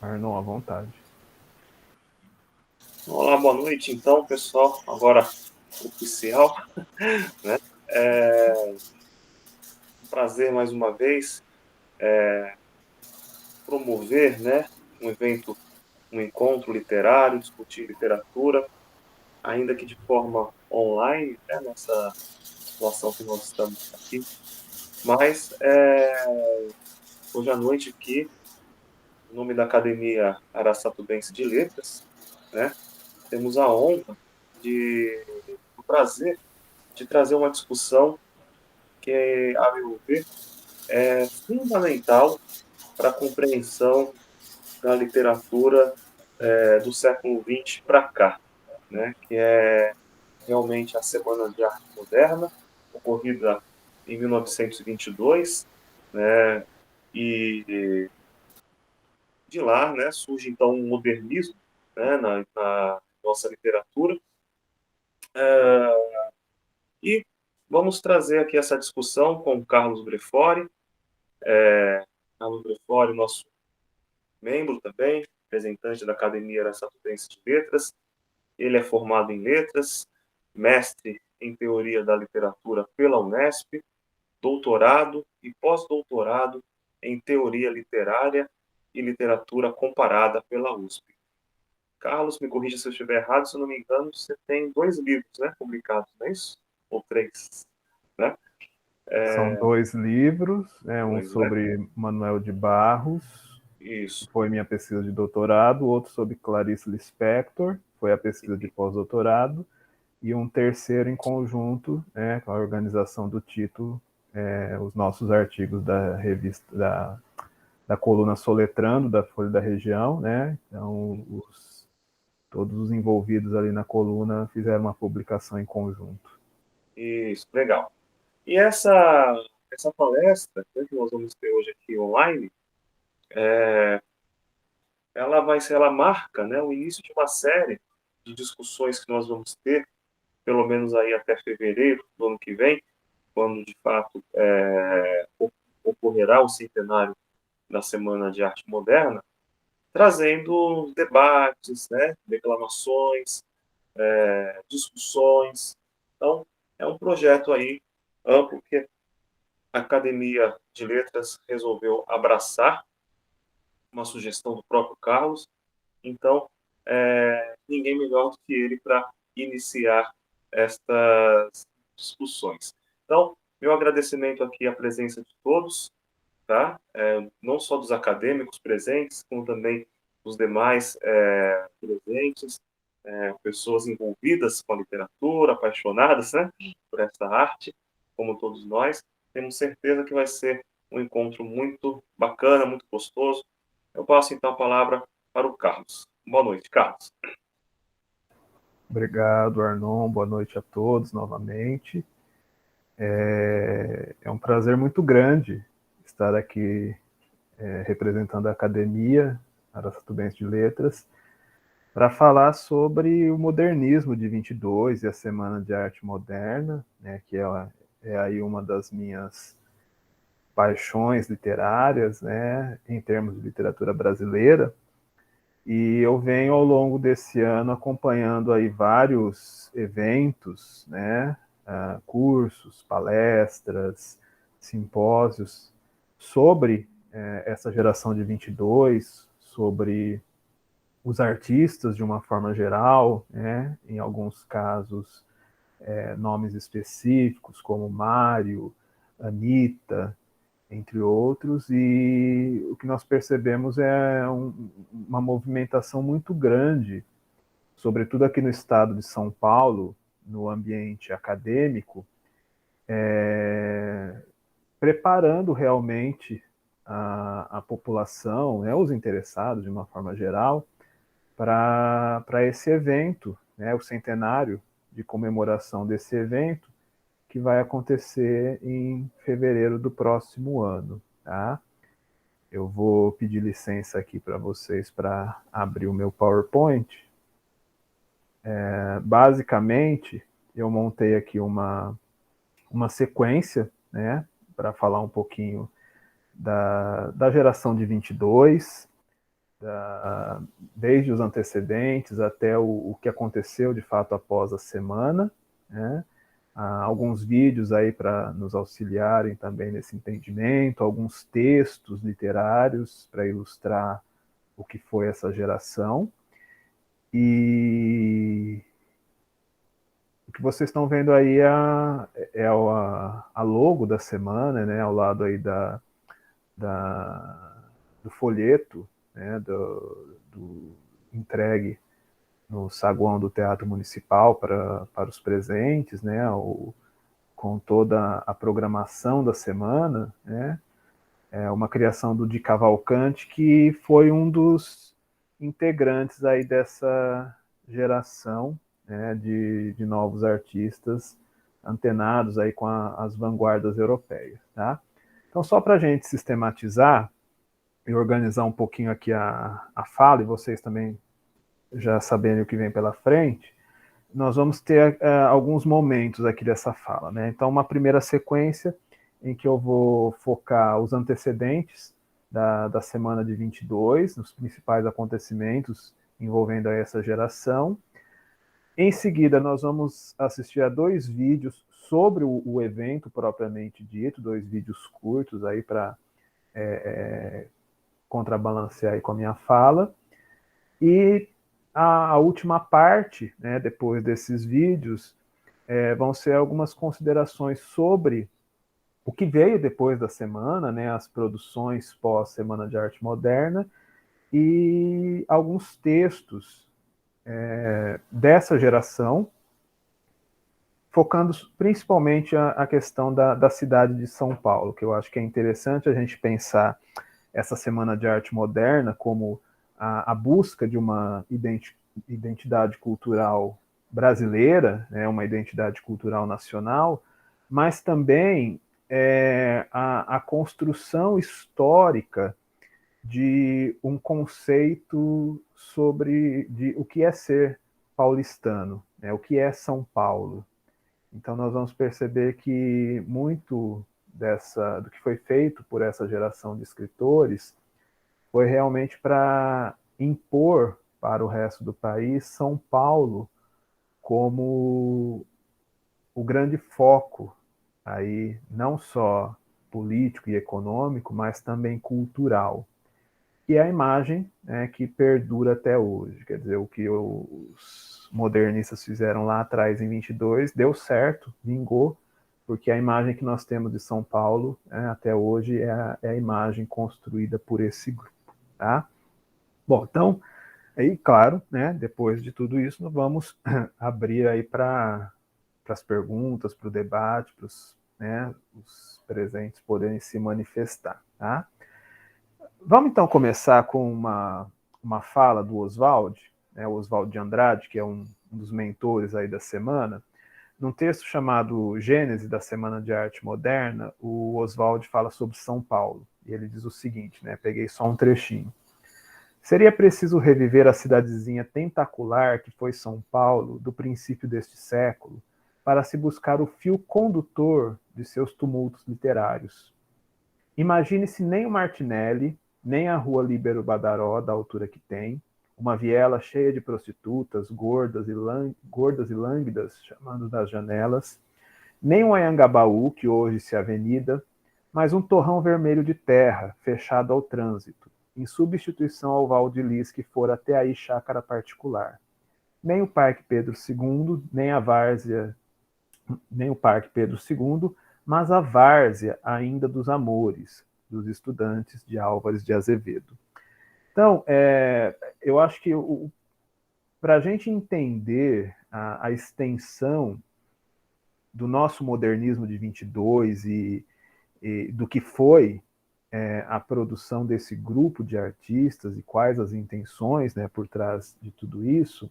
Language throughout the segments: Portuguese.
Arnon, à vontade. Olá, boa noite, então, pessoal. Agora oficial, né? É um prazer mais uma vez promover, né, um evento, um encontro literário, discutir literatura, ainda que de forma online, né, nessa situação que nós estamos aqui. Mas hoje à noite aqui, em nome da Academia Araçatubense de Letras, né, temos a honra o prazer de trazer uma discussão que, a meu ver, é fundamental para a compreensão da literatura do século XX para cá, né? Que é realmente a Semana de Arte Moderna, ocorrida em 1922, né? E de lá, né, surge então um modernismo, né, na nossa literatura. E vamos trazer aqui essa discussão com o Carlos Brefori. Carlos Brefori, nosso membro também, representante da Academia Araçatubense de Letras. Ele é formado em letras, mestre em teoria da literatura pela Unesp, doutorado e pós-doutorado em teoria literária e literatura comparada pela USP. Carlos, me corrija se eu estiver errado, se eu não me engano, você tem 2 livros, né, publicados, não é isso? Ou 3, né? São 2 livros, um 2, né? sobre Manuel de Barros, que Isso. foi minha pesquisa de doutorado, outro sobre Clarice Lispector, foi a pesquisa de pós-doutorado, e um terceiro em conjunto, com a organização do título, os nossos artigos da revista, da coluna Soletrando, da Folha da Região, né? Então, todos os envolvidos ali na coluna fizeram uma publicação em conjunto. Isso, legal. E essa palestra, né, que nós vamos ter hoje aqui online, ela marca, né, o início de uma série de discussões que nós vamos ter, pelo menos aí até fevereiro do ano que vem, quando de fato ocorrerá o centenário da Semana de Arte Moderna, trazendo debates, né, declamações, discussões. Então, é um projeto aí amplo que a Academia de Letras resolveu abraçar, uma sugestão do próprio Carlos. Então, ninguém melhor do que ele para iniciar estas discussões. Então, meu agradecimento aqui à presença de todos, tá? Não só dos acadêmicos presentes, como também dos demais presentes, pessoas envolvidas com a literatura, apaixonadas, né, por essa arte, como todos nós. Temos certeza que vai ser um encontro muito bacana, muito gostoso. Eu passo então a palavra para o Carlos. Boa noite, Carlos. Obrigado, Arnon. Boa noite a todos novamente. É um prazer muito grande estar aqui representando a Academia Araçatubense de Letras para falar sobre o modernismo de 22 e a Semana de Arte Moderna, né, que é aí uma das minhas paixões literárias, né, em termos de literatura brasileira. E eu venho ao longo desse ano acompanhando aí vários eventos, né, cursos, palestras, simpósios sobre essa geração de 22, sobre os artistas de uma forma geral, né, em alguns casos nomes específicos como Mário, Anitta, entre outros, e o que nós percebemos é uma movimentação muito grande, sobretudo aqui no estado de São Paulo, no ambiente acadêmico, preparando realmente a população, né, os interessados de uma forma geral, para esse evento, né, o centenário de comemoração desse evento, que vai acontecer em fevereiro do próximo ano. Tá? Eu vou pedir licença aqui para vocês para abrir o meu PowerPoint. Basicamente, eu montei aqui uma sequência, né, para falar um pouquinho da geração de 22, desde os antecedentes até o que aconteceu de fato após a semana, né? Alguns vídeos aí para nos auxiliarem também nesse entendimento, alguns textos literários para ilustrar o que foi essa geração. E o que vocês estão vendo aí é a logo da semana, né? Ao lado aí do folheto, né? do entregue no saguão do Teatro Municipal para os presentes, né? Com toda a programação da semana, né? É uma criação do Di Cavalcanti, que foi um dos integrantes aí dessa geração, né, de novos artistas antenados aí com as vanguardas europeias, tá? Então, só para a gente sistematizar e organizar um pouquinho aqui a fala, e vocês também já saberem o que vem pela frente, nós vamos ter alguns momentos aqui dessa fala, né? Então, uma primeira sequência em que eu vou focar os antecedentes da semana de 22, nos principais acontecimentos envolvendo essa geração. Em seguida, nós vamos assistir a 2 vídeos sobre o evento propriamente dito, 2 vídeos curtos aí para contrabalancear aí com a minha fala. E a última parte, né, depois desses vídeos, vão ser algumas considerações sobre o que veio depois da semana, né, as produções pós-Semana de Arte Moderna e alguns textos dessa geração, focando principalmente a questão da cidade de São Paulo, que eu acho que é interessante a gente pensar essa Semana de Arte Moderna como a busca de uma identidade cultural brasileira, né, uma identidade cultural nacional, mas também a construção histórica de um conceito sobre o que é ser paulistano, né, o que é São Paulo. Então nós vamos perceber que muito do que foi feito por essa geração de escritores foi realmente para impor para o resto do país São Paulo como o grande foco aí, não só político e econômico, mas também cultural. E é a imagem, né, que perdura até hoje. Quer dizer, o que os modernistas fizeram lá atrás em 22 deu certo, vingou, porque a imagem que nós temos de São Paulo, né, até hoje é a imagem construída por esse grupo. Tá? Bom, então, aí, claro, né, depois de tudo isso, nós vamos abrir aí para as perguntas, para o debate, para os presentes poderem se manifestar. Tá? Vamos então começar com uma fala do Oswald, né, o Oswald de Andrade, que é um dos mentores aí da semana. Num texto chamado Gênese da Semana de Arte Moderna, o Oswald fala sobre São Paulo. E ele diz o seguinte, né, peguei só um trechinho. Seria preciso reviver a cidadezinha tentacular que foi São Paulo do princípio deste século para se buscar o fio condutor de seus tumultos literários. Imagine-se nem o Martinelli, nem a rua Líbero Badaró, da altura que tem, uma viela cheia de prostitutas, gordas e lânguidas, chamando das janelas, nem o Anhangabaú, que hoje se avenida, mas um torrão vermelho de terra, fechado ao trânsito, em substituição ao Val de Lis, que fora até aí chácara particular. Nem o Parque Pedro II, nem a várzea, nem o Parque Pedro II, mas a várzea ainda dos amores, dos estudantes de Álvares de Azevedo. Então, eu acho que para a gente entender a extensão do nosso modernismo de 22 e do que foi a produção desse grupo de artistas e quais as intenções, né, por trás de tudo isso,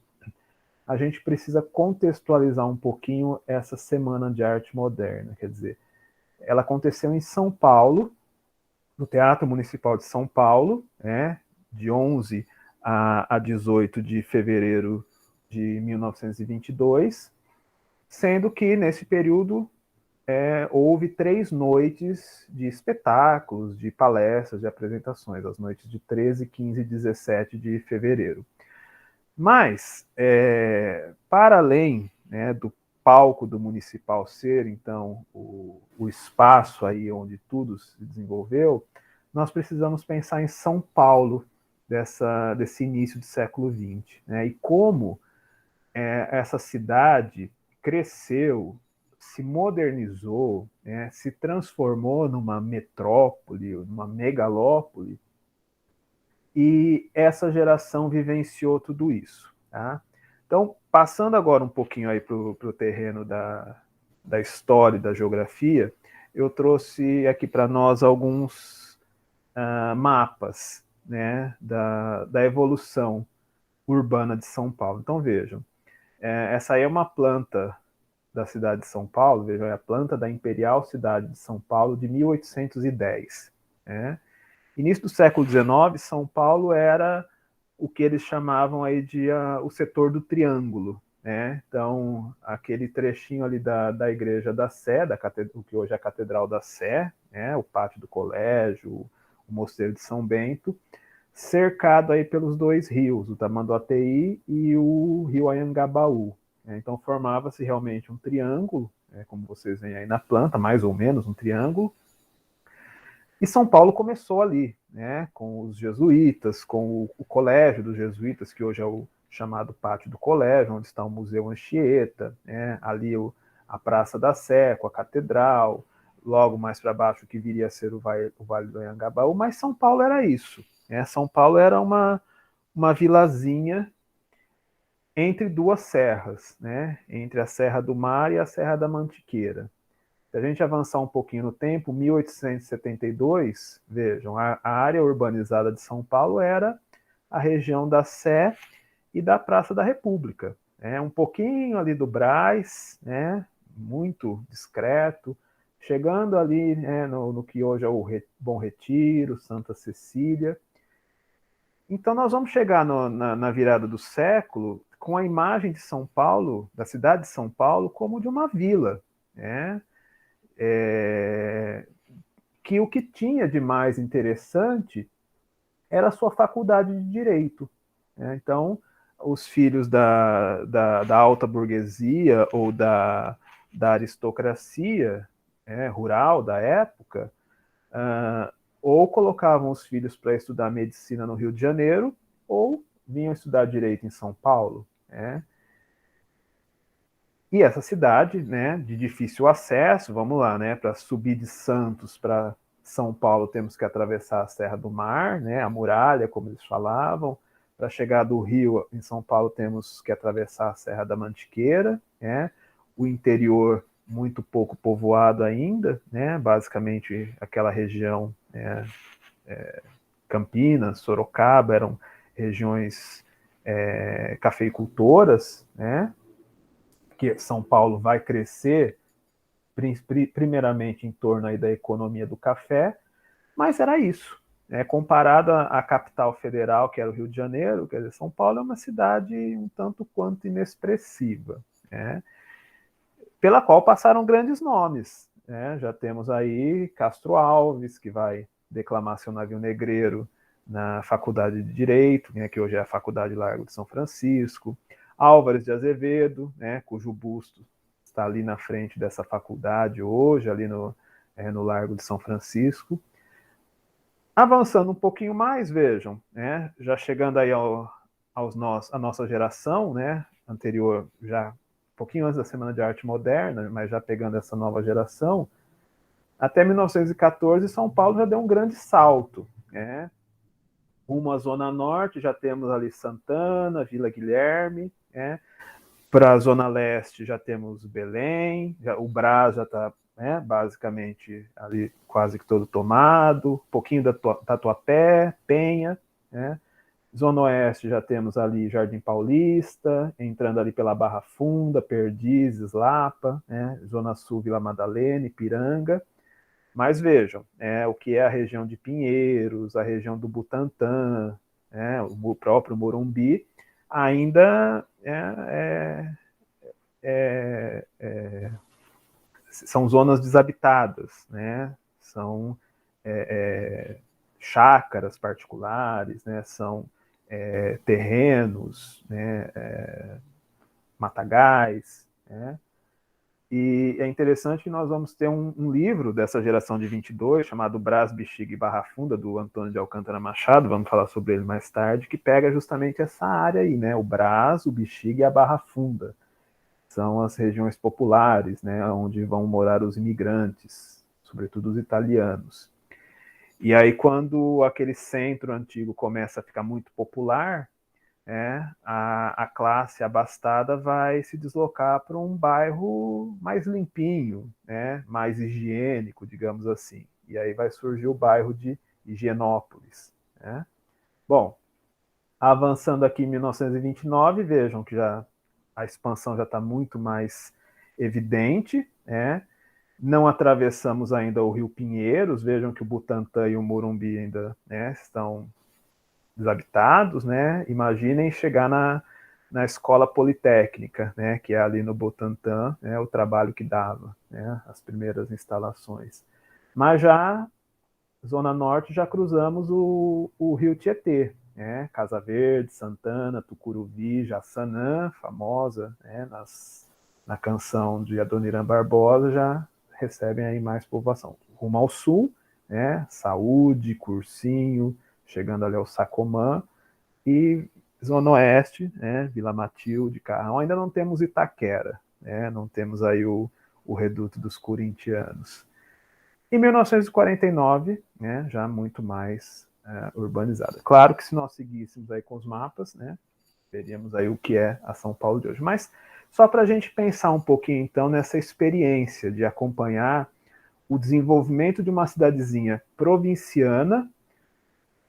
a gente precisa contextualizar um pouquinho essa Semana de Arte Moderna. Quer dizer, ela aconteceu em São Paulo, no Teatro Municipal de São Paulo, né, de 11 a 18 de fevereiro de 1922, sendo que nesse período houve 3 noites de espetáculos, de palestras, de apresentações, as noites de 13, 15 e 17 de fevereiro. Mas, para além, né, do palco do Municipal ser, então, o espaço aí onde tudo se desenvolveu, nós precisamos pensar em São Paulo, desse início do século XX, né, e como essa cidade cresceu, se modernizou, né, se transformou numa metrópole, numa megalópole, e essa geração vivenciou tudo isso. Tá? Então, passando agora um pouquinho aí para o terreno da história e da geografia, eu trouxe aqui para nós alguns mapas, né, da evolução urbana de São Paulo. Então, vejam, essa aí é uma planta da cidade de São Paulo, vejam, é a planta da Imperial Cidade de São Paulo de 1810. Né? Início do século XIX, São Paulo era o que eles chamavam aí de o setor do Triângulo. Né? Então, aquele trechinho ali da Igreja da Sé, o que hoje é a Catedral da Sé, né? O pátio do colégio, o Mosteiro de São Bento, cercado aí pelos 2 rios, o Tamanduateí e o rio Anhangabaú. Então formava-se realmente um triângulo, como vocês veem aí na planta, mais ou menos um triângulo. E São Paulo começou ali, né, com os jesuítas, com o colégio dos jesuítas, que hoje é o chamado Pátio do Colégio, onde está o Museu Anchieta, né, ali a Praça da Sé, com a Catedral, logo mais para baixo que viria a ser o Vale do Anhangabaú, mas São Paulo era isso. São Paulo era uma vilazinha entre 2 serras, né? Entre a Serra do Mar e a Serra da Mantiqueira. Se a gente avançar um pouquinho no tempo, 1872, vejam, a área urbanizada de São Paulo era a região da Sé e da Praça da República. Um pouquinho ali do Brás, né? Muito discreto, chegando ali, né, no que hoje é o Bom Retiro, Santa Cecília. Então, nós vamos chegar na virada do século com a imagem de São Paulo, da cidade de São Paulo, como de uma vila, né? Que o que tinha de mais interessante era a sua faculdade de direito. Né? Então, os filhos da alta burguesia ou da aristocracia rural da época, ou colocavam os filhos para estudar medicina no Rio de Janeiro, ou vinham estudar direito em São Paulo. Né? E essa cidade, né, de difícil acesso, vamos lá, né, para subir de Santos para São Paulo temos que atravessar a Serra do Mar, né, a muralha, como eles falavam. Para chegar do Rio em São Paulo temos que atravessar a Serra da Mantiqueira, né, o interior muito pouco povoado ainda, né, basicamente aquela região, né, Campinas, Sorocaba, eram regiões cafeicultoras, né, que São Paulo vai crescer primeiramente em torno aí da economia do café, mas era isso. Comparado à capital federal, que era o Rio de Janeiro, quer dizer, São Paulo é uma cidade um tanto quanto inexpressiva, né? Pela qual passaram grandes nomes. Né? Já temos aí Castro Alves, que vai declamar seu navio negreiro na Faculdade de Direito, né, que hoje é a Faculdade Largo de São Francisco. Álvares de Azevedo, né, cujo busto está ali na frente dessa faculdade hoje, ali no Largo de São Francisco. Avançando um pouquinho mais, vejam, né, já chegando aí a nossa geração, né, anterior, já um pouquinho antes da Semana de Arte Moderna, mas já pegando essa nova geração, até 1914, São Paulo já deu um grande salto, né? Uma Zona Norte, já temos ali Santana, Vila Guilherme, né? Para a Zona Leste já temos Belém, o Brás já está, né, basicamente ali quase que todo tomado, um pouquinho da Tatuapé, Penha, né? Zona Oeste já temos ali Jardim Paulista, entrando ali pela Barra Funda, Perdizes, Lapa, né? Zona Sul, Vila Madalena, Ipiranga. Mas vejam, o que é a região de Pinheiros, a região do Butantã, o próprio Morumbi, ainda são zonas desabitadas, né? São chácaras particulares, né? São terrenos, né? Matagais, né? E é interessante que nós vamos ter um livro dessa geração de 22, chamado Brás, Bexiga e Barra Funda, do Antônio de Alcântara Machado, vamos falar sobre ele mais tarde, que pega justamente essa área aí, né? O Brás, o Bexiga e a Barra Funda. São as regiões populares, né? Onde vão morar os imigrantes, sobretudo os italianos. E aí, quando aquele centro antigo começa a ficar muito popular, a classe abastada vai se deslocar para um bairro mais limpinho, né, mais higiênico, digamos assim. E aí vai surgir o bairro de Higienópolis. Né? Bom, avançando aqui em 1929, vejam que a expansão já está muito mais evidente, né? Não atravessamos ainda o Rio Pinheiros, vejam que o Butantã e o Morumbi ainda, né, estão desabitados, né? Imaginem chegar na escola politécnica, né? Que é ali no Butantã, né? O trabalho que dava, né? As primeiras instalações. Mas já, Zona Norte, já cruzamos o Rio Tietê, né? Casa Verde, Santana, Tucuruvi, Jaçanã, famosa, né? Na canção de Adoniran Barbosa, já recebem aí mais povoação. Rumo ao sul, né? Saúde, Cursinho, chegando ali ao Sacomã, e Zona Oeste, né, Vila Matilde, Carrão, ainda não temos Itaquera, né, não temos aí o reduto dos corintianos. Em 1949, né, já muito mais urbanizada. Claro que se nós seguíssemos aí com os mapas, né, veríamos aí o que é a São Paulo de hoje. Mas só para a gente pensar um pouquinho, então, nessa experiência de acompanhar o desenvolvimento de uma cidadezinha provinciana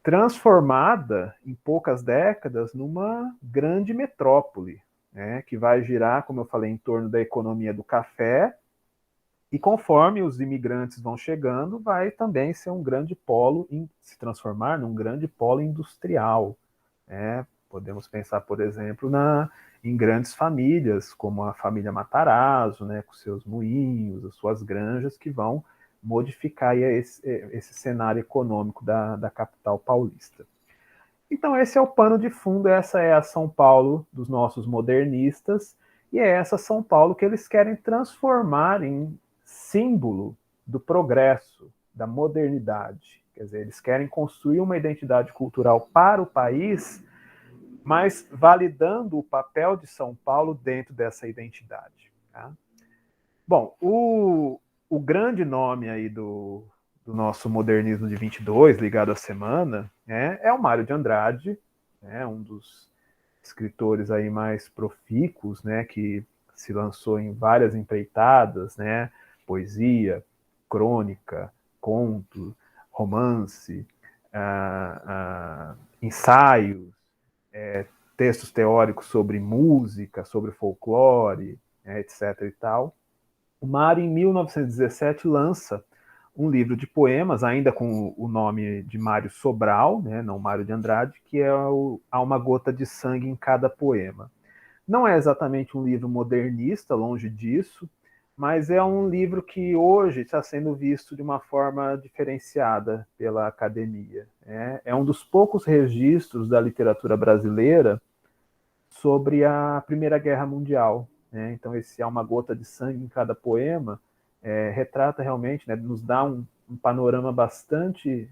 transformada em poucas décadas numa grande metrópole, né, que vai girar, como eu falei, em torno da economia do café, e conforme os imigrantes vão chegando, vai também ser um grande polo, se transformar num grande polo industrial. Né? Podemos pensar, por exemplo, em grandes famílias, como a família Matarazzo, né, com seus moinhos, as suas granjas, que vão modificar esse cenário econômico da capital paulista. Então, esse é o pano de fundo, essa é a São Paulo dos nossos modernistas, e é essa São Paulo que eles querem transformar em símbolo do progresso, da modernidade. Quer dizer, eles querem construir uma identidade cultural para o país, mas validando o papel de São Paulo dentro dessa identidade. Tá? Bom, o grande nome aí do nosso modernismo de 22, ligado à semana, né, é o Mário de Andrade, né, um dos escritores aí mais profícuos, né, que se lançou em várias empreitadas, né, poesia, crônica, conto, romance, ensaios, textos teóricos sobre música, sobre folclore, etc. e tal. O Mário, em 1917, lança um livro de poemas, ainda com o nome de Mário Sobral, né, não Mário de Andrade, que é Há uma Gota de Sangue em Cada Poema. Não é exatamente um livro modernista, longe disso, mas é um livro que hoje está sendo visto de uma forma diferenciada pela academia. É um dos poucos registros da literatura brasileira sobre a Primeira Guerra Mundial. Né? Então, esse Há uma Gota de Sangue em Cada Poema retrata realmente, né, nos dá um panorama bastante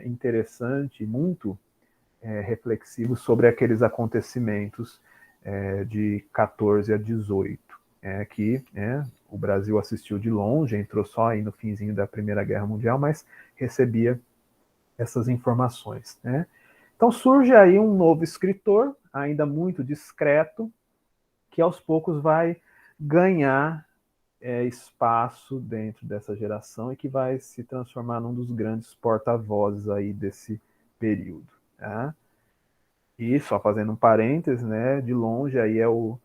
interessante, muito reflexivo sobre aqueles acontecimentos de 14 a 18, que o Brasil assistiu de longe, entrou só aí no finzinho da Primeira Guerra Mundial, mas recebia essas informações. Né? Então surge aí um novo escritor, ainda muito discreto, que aos poucos vai ganhar espaço dentro dessa geração e que vai se transformar num dos grandes porta-vozes aí desse período. Tá? E só fazendo um parênteses, né, de longe aí é o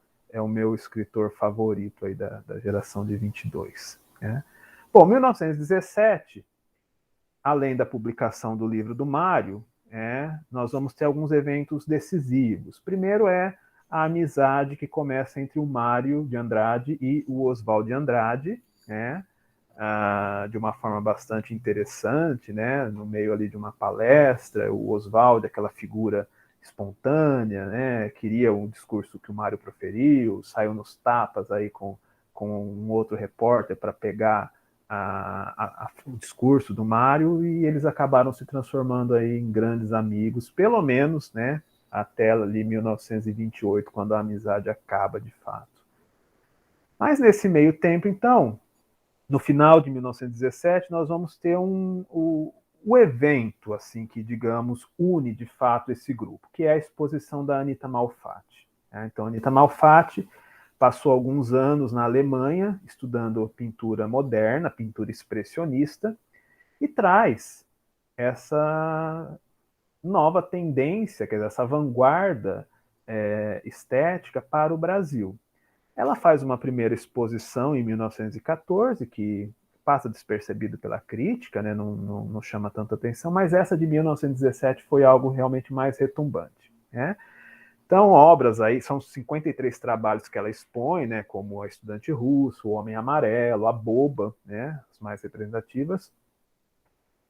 meu escritor favorito aí da geração de 22. Né? Bom, 1917, além da publicação do livro do Mário, nós vamos ter alguns eventos decisivos. Primeiro é a amizade que começa entre o Mário de Andrade e o Oswald de Andrade, né, de uma forma bastante interessante, né, no meio ali de uma palestra, o Oswald, aquela figura espontânea, né, queria um discurso que o Mário proferiu, saiu nos tapas aí com um outro repórter para pegar o discurso do Mário, e eles acabaram se transformando aí em grandes amigos, pelo menos, né, até ali 1928, quando a amizade acaba de fato. Mas nesse meio tempo, então, no final de 1917, nós vamos ter o evento, assim, que, digamos, une de fato esse grupo, que é a exposição da Anita Malfatti. Então, a Anita Malfatti passou alguns anos na Alemanha, estudando pintura moderna, pintura expressionista, e traz essa nova tendência, quer dizer, essa vanguarda estética para o Brasil. Ela faz uma primeira exposição em 1914, que passa despercebido pela crítica, né? Não chama tanta atenção, mas essa de 1917 foi algo realmente mais retumbante, né? Então, obras aí, são 53 trabalhos que ela expõe, né, como A Estudante Russo, O Homem Amarelo, A Boba, né, as mais representativas,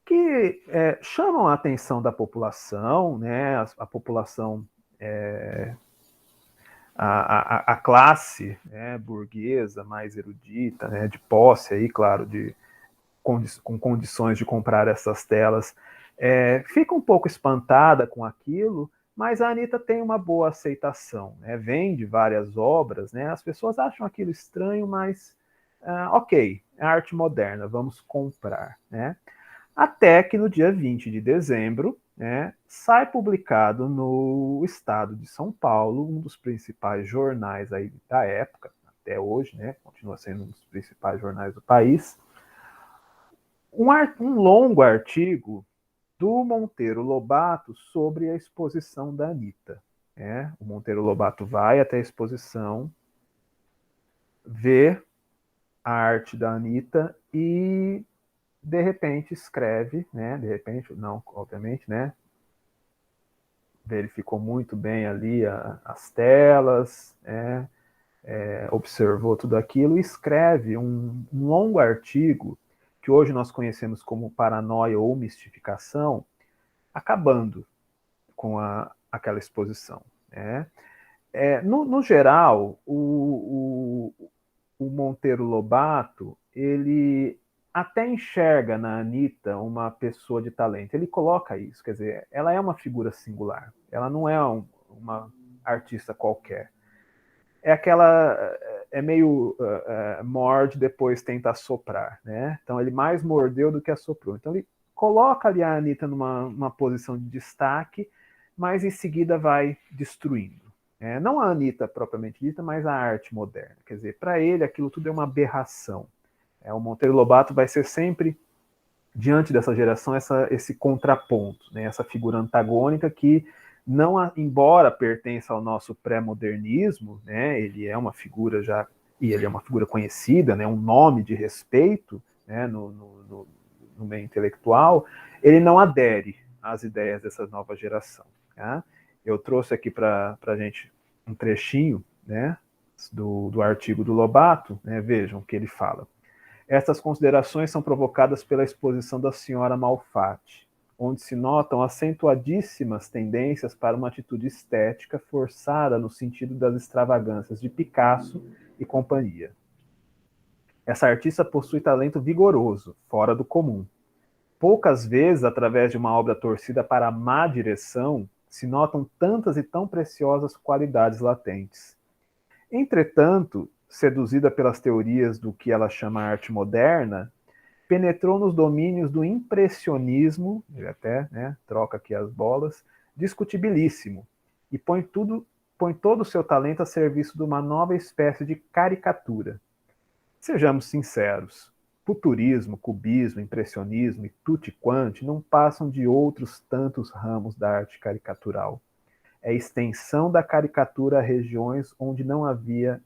que chamam a atenção da população, né, a população, a classe, né, burguesa, mais erudita, né, de posse, aí, claro, com condições de comprar essas telas, fica um pouco espantada com aquilo, mas a Anitta tem uma boa aceitação, né? Vende várias obras, né? As pessoas acham aquilo estranho, mas ok, é arte moderna, vamos comprar, né? Até que no dia 20 de dezembro, né, sai publicado no Estado de São Paulo, um dos principais jornais aí da época, até hoje, né, continua sendo um dos principais jornais do país, um longo artigo do Monteiro Lobato sobre a exposição da Anitta. O Monteiro Lobato vai até a exposição, vê a arte da Anitta e, de repente, escreve, né? De repente, não, obviamente, né? Verificou muito bem ali as telas, observou tudo aquilo e escreve um longo artigo que hoje nós conhecemos como paranoia ou mistificação, acabando com aquela exposição, né? No geral, o Monteiro Lobato, ele até enxerga na Anitta uma pessoa de talento. Ele coloca isso, quer dizer, ela é uma figura singular. Ela não é uma artista qualquer. É meio morde, depois tenta assoprar, né? Então ele mais mordeu do que assoprou. Então ele coloca ali a Anitta numa posição de destaque, mas em seguida vai destruindo. Não a Anitta propriamente dita, mas a arte moderna. Quer dizer, para ele aquilo tudo é uma aberração. O Monteiro Lobato vai ser sempre, diante dessa geração, esse contraponto, né? Essa figura antagônica que, não, embora pertença ao nosso pré-modernismo, né? Ele é uma figura já, e ele é uma figura conhecida, né? Um nome de respeito, né? No meio intelectual, ele não adere às ideias dessa nova geração. Tá? Eu trouxe aqui para a gente um trechinho, né? do artigo do Lobato, né? Vejam o que ele fala. Estas considerações são provocadas pela exposição da senhora Malfatti, onde se notam acentuadíssimas tendências para uma atitude estética forçada no sentido das extravagâncias de Picasso e companhia. Essa artista possui talento vigoroso, fora do comum. Poucas vezes, através de uma obra torcida para a má direção, se notam tantas e tão preciosas qualidades latentes. Entretanto, seduzida pelas teorias do que ela chama arte moderna, penetrou nos domínios do impressionismo, ele até troca aqui as bolas, discutibilíssimo, e põe todo o seu talento a serviço de uma nova espécie de caricatura. Sejamos sinceros, futurismo, cubismo, impressionismo e tutti quanti não passam de outros tantos ramos da arte caricatural. É extensão da caricatura a regiões onde não havia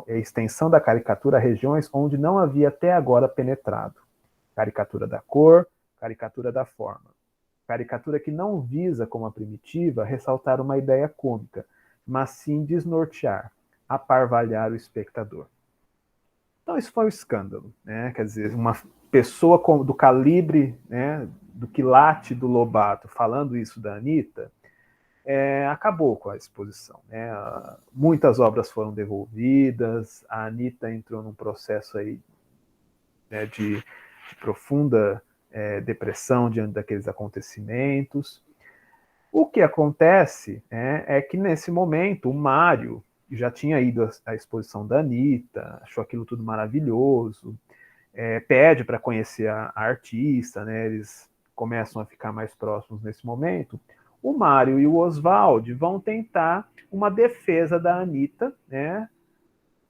extensão da caricatura a regiões onde não havia até agora penetrado. Caricatura da cor, caricatura da forma. Caricatura que não visa, como a primitiva, ressaltar uma ideia cômica, mas sim desnortear, aparvalhar o espectador. Então isso foi um escândalo, né? Quer dizer, uma pessoa do calibre, né, do quilate do Lobato falando isso da Anitta, acabou com a exposição, né? Muitas obras foram devolvidas, a Anitta entrou num processo aí, né, de profunda depressão diante daqueles acontecimentos. O que acontece é que nesse momento o Mário já tinha ido à exposição da Anitta, achou aquilo tudo maravilhoso, pede para conhecer a artista, né? Eles começam a ficar mais próximos nesse momento. O Mário e o Oswald vão tentar uma defesa da Anitta, né?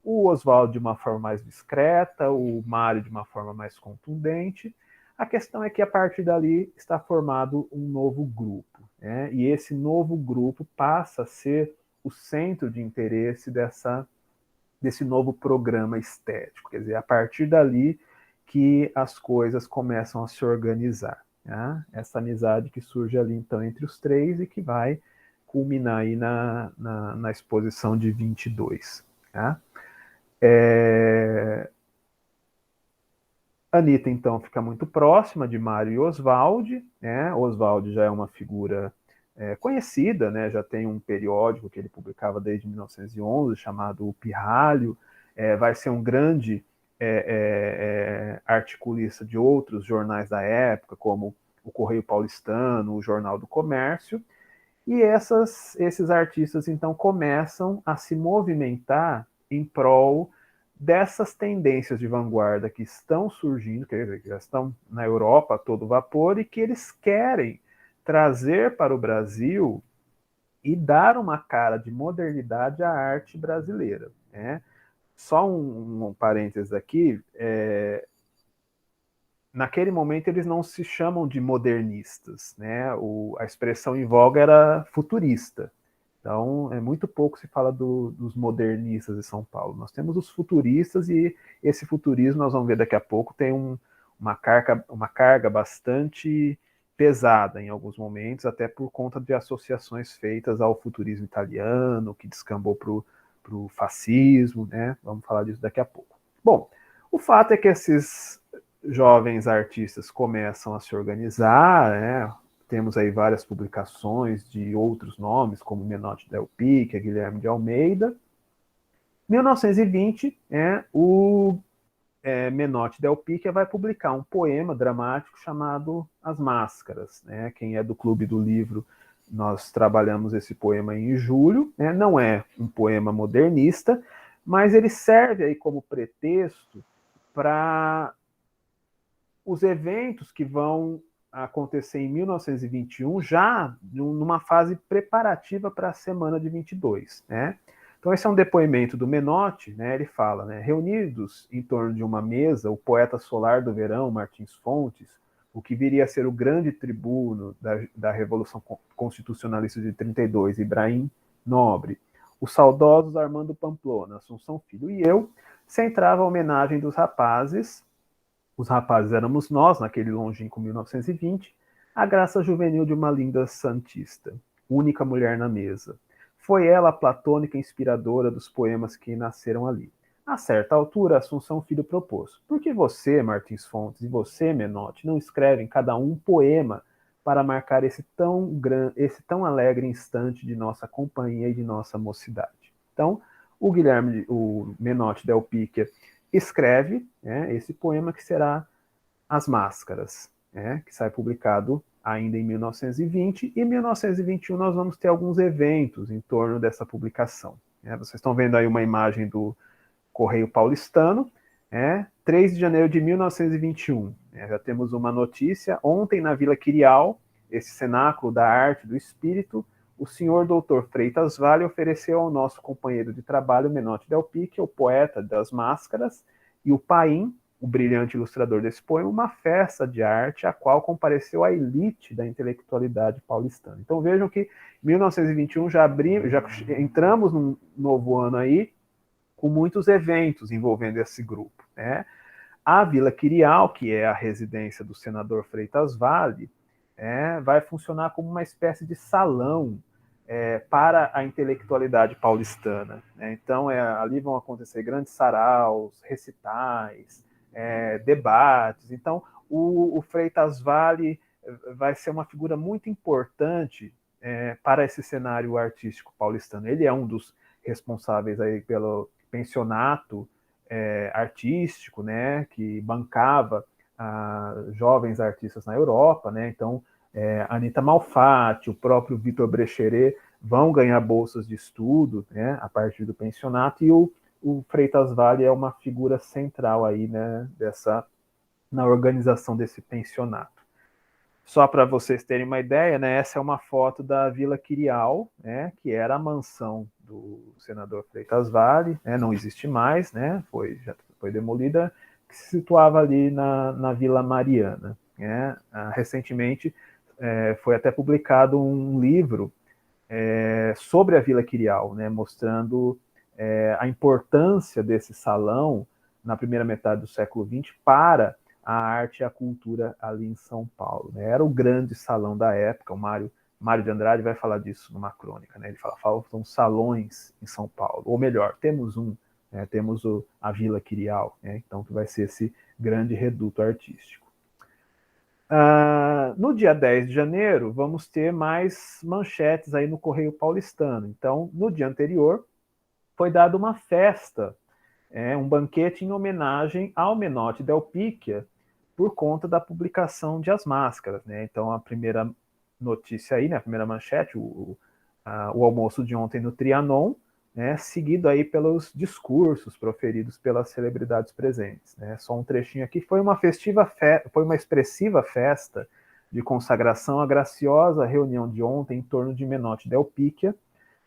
O Oswald de uma forma mais discreta, o Mário de uma forma mais contundente. A questão é que a partir dali está formado um novo grupo, né? E esse novo grupo passa a ser o centro de interesse desse novo programa estético. Quer dizer, a partir dali que as coisas começam a se organizar. Né? Essa amizade que surge ali, então, entre os três e que vai culminar aí na exposição de 22. Tá? Anitta, então, fica muito próxima de Mário e Oswald. Né? Oswald já é uma figura conhecida, né? Já tem um periódico que ele publicava desde 1911, chamado O Pirralho. Vai ser um grande articulista de outros jornais da época, como o Correio Paulistano, o Jornal do Comércio. E esses artistas, então, começam a se movimentar em prol dessas tendências de vanguarda que estão surgindo, que já estão na Europa a todo vapor, e que eles querem trazer para o Brasil e dar uma cara de modernidade à arte brasileira. Né? Só um parênteses aqui, naquele momento eles não se chamam de modernistas, né? A expressão em voga era futurista. Então, muito pouco se fala dos modernistas de São Paulo. Nós temos os futuristas e esse futurismo, nós vamos ver daqui a pouco, tem uma carga bastante pesada em alguns momentos, até por conta de associações feitas ao futurismo italiano, que descambou para o fascismo, né? Vamos falar disso daqui a pouco. Bom, o fato é que esses jovens artistas começam a se organizar, né? Temos aí várias publicações de outros nomes, como Menotti Del Pique, Guilherme de Almeida. Em 1920, o Menotti Del Pique vai publicar um poema dramático chamado As Máscaras. Né? Quem é do Clube do Livro, nós trabalhamos esse poema em julho. Né? Não é um poema modernista, mas ele serve aí como pretexto para os eventos que vão acontecer em 1921, já numa fase preparativa para a semana de 22. Né? Então, esse é um depoimento do Menotti, né? Ele fala, né? Reunidos em torno de uma mesa, o poeta solar do verão, Martins Fontes, o que viria a ser o grande tribuno da Revolução Constitucionalista de 32, Ibrahim Nobre, os saudosos Armando Pamplona, Assunção Filho e eu, centrava a homenagem dos rapazes. Os rapazes éramos nós, naquele longínquo 1920, a graça juvenil de uma linda santista, única mulher na mesa. Foi ela a platônica inspiradora dos poemas que nasceram ali. A certa altura, Assunção Filho propôs: por que você, Martins Fontes, e você, Menotti, não escrevem cada um poema para marcar esse tão alegre instante de nossa companhia e de nossa mocidade? Então, o Menotti Del Pique escreve, né, esse poema que será As Máscaras, né, que sai publicado ainda em 1920, e em 1921 nós vamos ter alguns eventos em torno dessa publicação. Né? Vocês estão vendo aí uma imagem do Correio Paulistano, 3 de janeiro de 1921. Já temos uma notícia, ontem na Vila Quirial, esse cenáculo da arte, do espírito, o senhor doutor Freitas Vale ofereceu ao nosso companheiro de trabalho, Menotti Del Pique, o poeta das máscaras, e o Paim, o brilhante ilustrador desse poema, uma festa de arte a qual compareceu a elite da intelectualidade paulistana. Então vejam que em 1921 já entramos num novo ano aí, com muitos eventos envolvendo esse grupo. Né? A Vila Quirial, que é a residência do senador Freitas Vale, vai funcionar como uma espécie de salão para a intelectualidade paulistana, né? Então, ali vão acontecer grandes saraus, recitais, debates. Então, o Freitas Vale vai ser uma figura muito importante para esse cenário artístico paulistano. Ele é um dos responsáveis aí pelo pensionato artístico, né, que bancava jovens artistas na Europa, né? Então, Anita Malfatti, o próprio Vitor Brecheret vão ganhar bolsas de estudo, né, a partir do pensionato, e o Freitas Vale é uma figura central aí, né, na organização desse pensionato. Só para vocês terem uma ideia, né, essa é uma foto da Vila Quirial, né, que era a mansão do senador Freitas Vale, né, não existe mais, né, já foi demolida, que se situava ali na Vila Mariana. Né. Recentemente foi até publicado um livro sobre a Vila Quirial, né, mostrando a importância desse salão na primeira metade do século XX para a arte e a cultura ali em São Paulo. Né? Era o grande salão da época, o Mário de Andrade vai falar disso numa crônica. Né? Ele fala, faltam salões em São Paulo, ou melhor, temos temos a Vila Quirial, né? Então que vai ser esse grande reduto artístico. No dia 10 de janeiro, vamos ter mais manchetes aí no Correio Paulistano. Então, no dia anterior, foi dada uma festa, um banquete em homenagem ao Menotti Del Picchia, por conta da publicação de As Máscaras. Né? Então, a primeira notícia aí, né, a primeira manchete, o almoço de ontem no Trianon, né, seguido aí pelos discursos proferidos pelas celebridades presentes. Né? Só um trechinho aqui. Foi uma expressiva festa de consagração à graciosa reunião de ontem em torno de Menotti Del Picchia,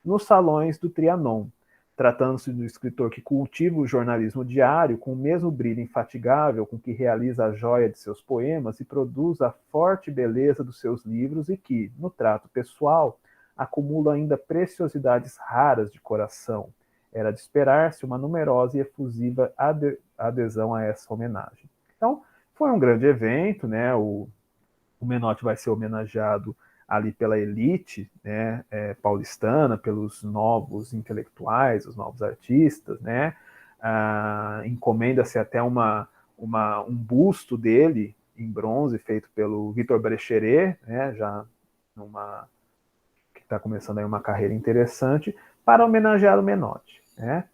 nos salões do Trianon, tratando-se do escritor que cultiva o jornalismo diário com o mesmo brilho infatigável com que realiza a joia de seus poemas e produz a forte beleza dos seus livros e que, no trato pessoal, acumula ainda preciosidades raras de coração. Era de esperar-se uma numerosa e efusiva adesão a essa homenagem. Então, foi um grande evento, né? O Menotti vai ser homenageado ali pela elite, né, paulistana, pelos novos intelectuais, os novos artistas, né? Encomenda-se até um busto dele em bronze feito pelo Vitor Brecheret, né, já que está começando aí uma carreira interessante, para homenagear o Menotti. Né?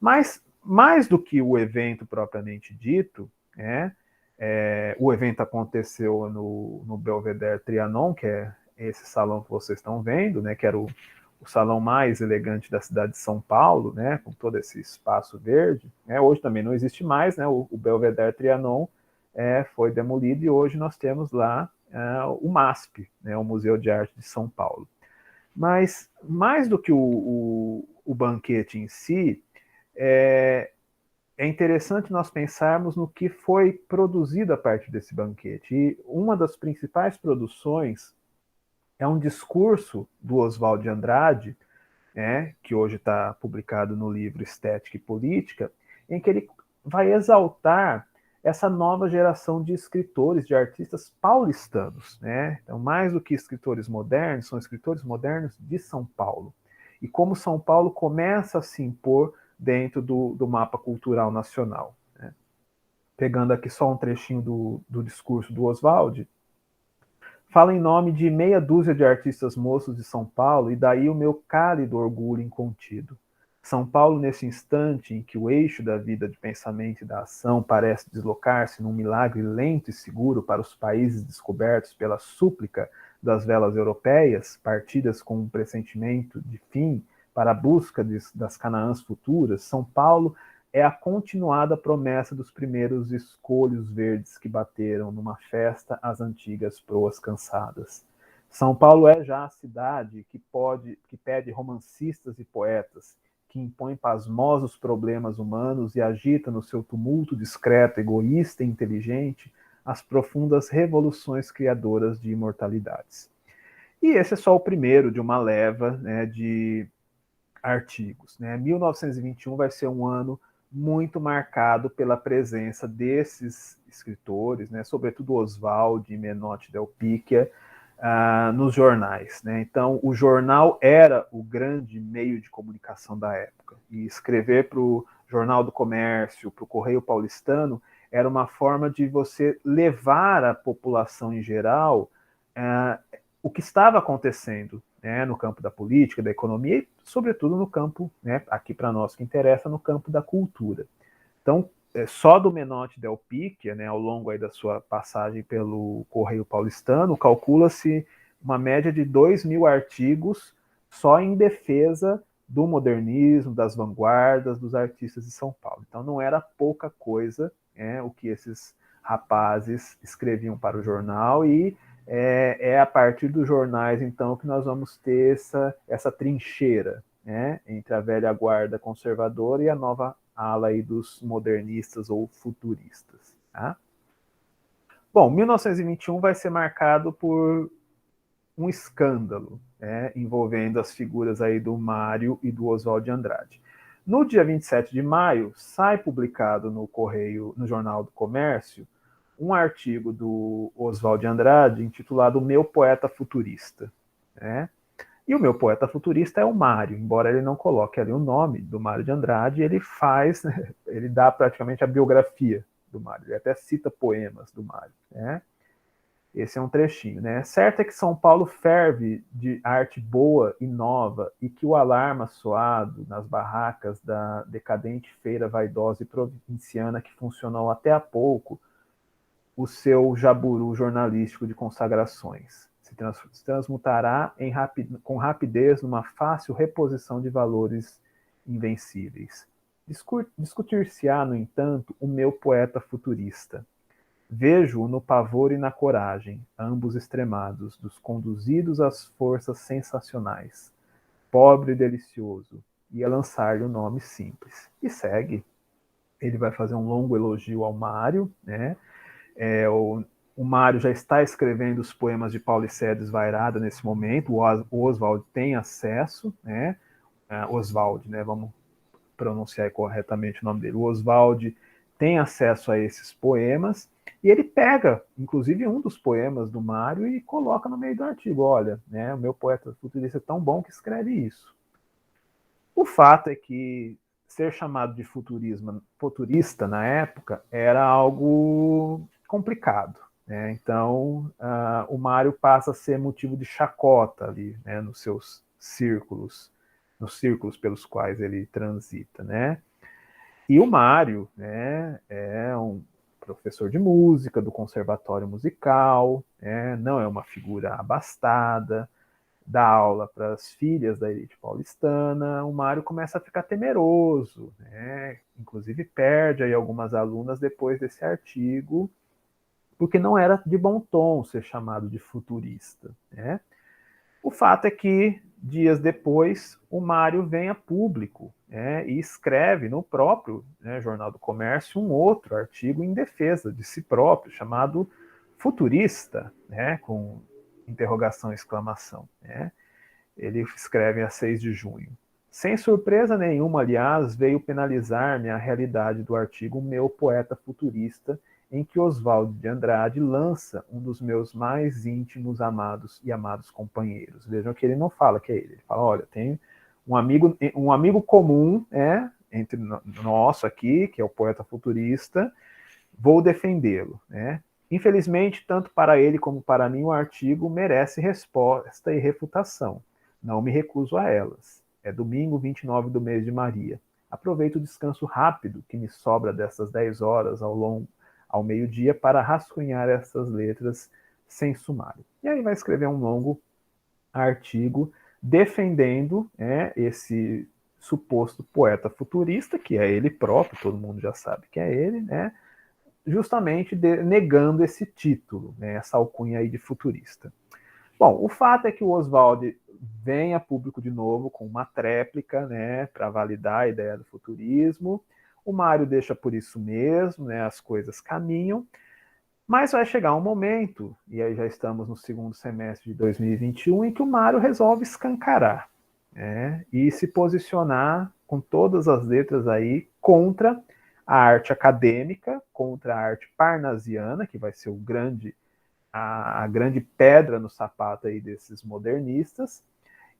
Mas, mais do que o evento propriamente dito, né, o evento aconteceu no Belvedere Trianon, que é esse salão que vocês estão vendo, né, que era o salão mais elegante da cidade de São Paulo, né, com todo esse espaço verde. Né, hoje também não existe mais, né, o Belvedere Trianon foi demolido e hoje nós temos lá o MASP, né, o Museu de Arte de São Paulo. Mas, mais do que o banquete em si, é interessante nós pensarmos no que foi produzido a partir desse banquete. E uma das principais produções é um discurso do Oswald de Andrade, que hoje está publicado no livro Estética e Política, em que ele vai exaltar essa nova geração de escritores, de artistas paulistanos. Né? Então, mais do que escritores modernos, são escritores modernos de São Paulo. E como São Paulo começa a se impor dentro do mapa cultural nacional. Né? Pegando aqui só um trechinho do discurso do Oswald, fala em nome de meia dúzia de artistas moços de São Paulo, e daí o meu cálido orgulho incontido. São Paulo, nesse instante em que o eixo da vida de pensamento e da ação parece deslocar-se num milagre lento e seguro para os países descobertos pela súplica das velas europeias, partidas com um pressentimento de fim para a busca das Canaãs futuras, São Paulo é a continuada promessa dos primeiros escolhos verdes que bateram numa festa às antigas proas cansadas. São Paulo é já a cidade que pede romancistas e poetas, que impõe pasmosos problemas humanos e agita no seu tumulto discreto, egoísta e inteligente as profundas revoluções criadoras de imortalidades. E esse é só o primeiro de uma leva, né, de artigos. Né? 1921 vai ser um ano muito marcado pela presença desses escritores, né, sobretudo Oswald e Menotti Del Picchia, nos jornais, né? Então, o jornal era o grande meio de comunicação da época. E escrever para o Jornal do Comércio, para o Correio Paulistano, era uma forma de você levar à população em geral o que estava acontecendo, né, no campo da política, da economia e, sobretudo, no campo, né, aqui para nós que interessa, no campo da cultura. Então, só do Menotti Del Picchia, né, ao longo aí da sua passagem pelo Correio Paulistano, calcula-se uma média de 2.000 artigos só em defesa do modernismo, das vanguardas, dos artistas de São Paulo. Então não era pouca coisa, o que esses rapazes escreviam para o jornal, e a partir dos jornais, então, que nós vamos ter essa trincheira, né, entre a velha guarda conservadora e a nova ala aí dos modernistas ou futuristas. Tá? Bom, 1921 vai ser marcado por um escândalo, né, envolvendo as figuras aí do Mário e do Oswald de Andrade. No dia 27 de maio, sai publicado no Correio, no Jornal do Comércio, um artigo do Oswald de Andrade intitulado Meu Poeta Futurista. Né? E o meu poeta futurista é o Mário, embora ele não coloque ali o nome do Mário de Andrade, ele faz, né, ele dá praticamente a biografia do Mário, ele até cita poemas do Mário, né? Esse é um trechinho, né? Certo é que São Paulo ferve de arte boa e nova e que o alarma soado nas barracas da decadente feira vaidosa e provinciana que funcionou até há pouco o seu jaburu jornalístico de consagrações. Se transmutará com rapidez numa fácil reposição de valores invencíveis. Discutir-se-á, no entanto, o meu poeta futurista. Vejo-o no pavor e na coragem, ambos extremados, dos conduzidos às forças sensacionais. Pobre e delicioso, ia lançar-lhe o nome simples. E segue. Ele vai fazer um longo elogio ao Mário, né? O Mário já está escrevendo os poemas de Paulicéia Desvairada nesse momento, o Oswald tem acesso, né? Oswald, né? Vamos pronunciar corretamente o nome dele. O Oswald tem acesso a esses poemas e ele pega, inclusive, um dos poemas do Mário e coloca no meio do artigo. Olha, né? O meu poeta futurista é tão bom que escreve isso. O fato é que ser chamado de futurista na época era algo complicado. Né? Então, o Mário passa a ser motivo de chacota ali, né, nos seus círculos, nos círculos pelos quais ele transita. Né? E o Mário, né, é um professor de música do Conservatório Musical, né, não é uma figura abastada, dá aula para as filhas da elite paulistana, o Mário começa a ficar temeroso, né? Inclusive perde aí algumas alunas depois desse artigo, porque não era de bom tom ser chamado de futurista, né? O fato é que, dias depois, o Mário vem a público, né, e escreve no próprio, né, Jornal do Comércio um outro artigo em defesa de si próprio, chamado Futurista, né, com interrogação e exclamação. Né? Ele escreve a 6 de junho. Sem surpresa nenhuma, aliás, veio penalizar-me a realidade do artigo Meu Poeta Futurista, em que Oswald de Andrade lança um dos meus mais íntimos amados e amados companheiros. Vejam que ele não fala que é ele. Ele fala, olha, tem um amigo comum, entre nosso aqui, que é o poeta futurista, vou defendê-lo. Né? Infelizmente, tanto para ele como para mim, o artigo merece resposta e refutação. Não me recuso a elas. É domingo 29 do mês de Maria. Aproveito o descanso rápido que me sobra dessas 10 horas ao meio-dia para rascunhar essas letras sem sumário. E aí vai escrever um longo artigo defendendo esse suposto poeta futurista, que é ele próprio, todo mundo já sabe que é ele, né? Justamente negando esse título, né? Essa alcunha aí de futurista. Bom, o fato é que o Oswald vem a público de novo com uma tréplica, né, para validar a ideia do futurismo. O Mário deixa por isso mesmo, né, as coisas caminham, mas vai chegar um momento, e aí já estamos no segundo semestre de 2021, em que o Mário resolve escancarar, né, e se posicionar com todas as letras aí contra a arte acadêmica, contra a arte parnasiana, que vai ser o grande a grande pedra no sapato aí desses modernistas,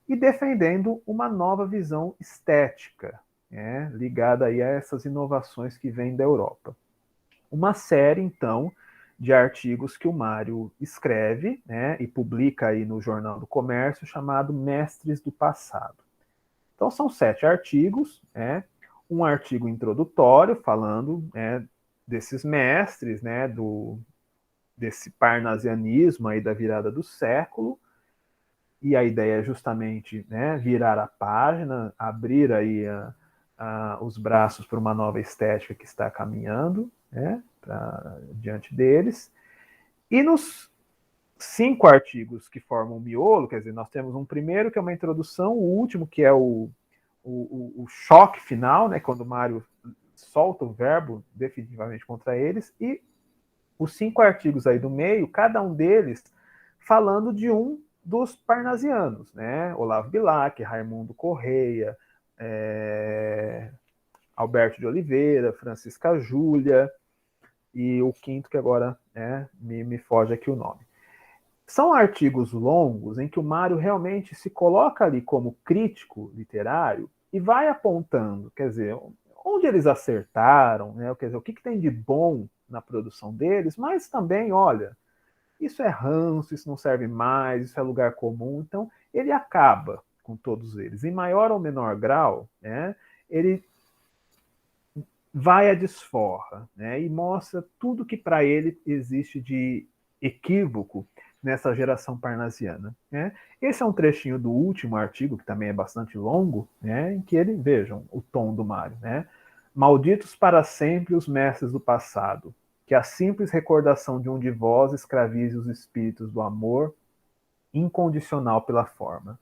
e defendendo uma nova visão estética, né, ligada aí a essas inovações que vêm da Europa. Uma série, então, de artigos que o Mário escreve, né, e publica aí no Jornal do Comércio, chamado Mestres do Passado. Então, são 7 artigos, né, um artigo introdutório falando, né, desses mestres, né, desse parnasianismo aí da virada do século, e a ideia é justamente, né, virar a página, abrir aí os braços para uma nova estética que está caminhando, né, diante deles. E nos 5 artigos que formam o miolo, quer dizer, nós temos um primeiro que é uma introdução, o último que é o choque final, né, quando o Mário solta o verbo definitivamente contra eles, e os 5 artigos aí do meio, cada um deles falando de um dos parnasianos, né? Olavo Bilac, Raimundo Correia, Alberto de Oliveira, Francisca Júlia, e o quinto que agora, né, me foge aqui o nome. São artigos longos em que o Mário realmente se coloca ali como crítico literário e vai apontando, quer dizer, onde eles acertaram, né? Quer dizer, o que tem de bom na produção deles, mas também, olha, isso é ranço, isso não serve mais, isso é lugar comum. Então, ele acaba com todos eles. Em maior ou menor grau, né, ele vai à desforra, né, e mostra tudo que para ele existe de equívoco nessa geração parnasiana, né? Esse é um trechinho do último artigo, que também é bastante longo, né, em que ele, vejam o tom do Mário, né? Malditos para sempre os mestres do passado, que a simples recordação de um de vós escravize os espíritos do amor incondicional pela forma.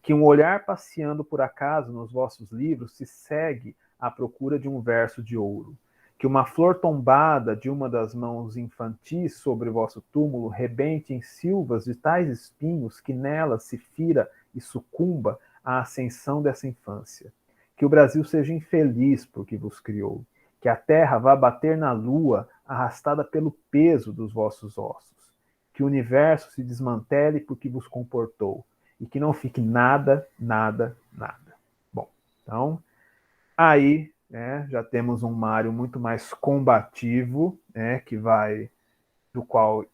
Que um olhar passeando por acaso nos vossos livros se segue à procura de um verso de ouro. Que uma flor tombada de uma das mãos infantis sobre o vosso túmulo rebente em silvas de tais espinhos que nela se fira e sucumba à ascensão dessa infância. Que o Brasil seja infeliz porque vos criou. Que a terra vá bater na lua arrastada pelo peso dos vossos ossos. Que o universo se desmantele porque vos comportou e que não fique nada, nada, nada. Bom, então, aí, né, já temos um Mário muito mais combativo, né, que vai, do qual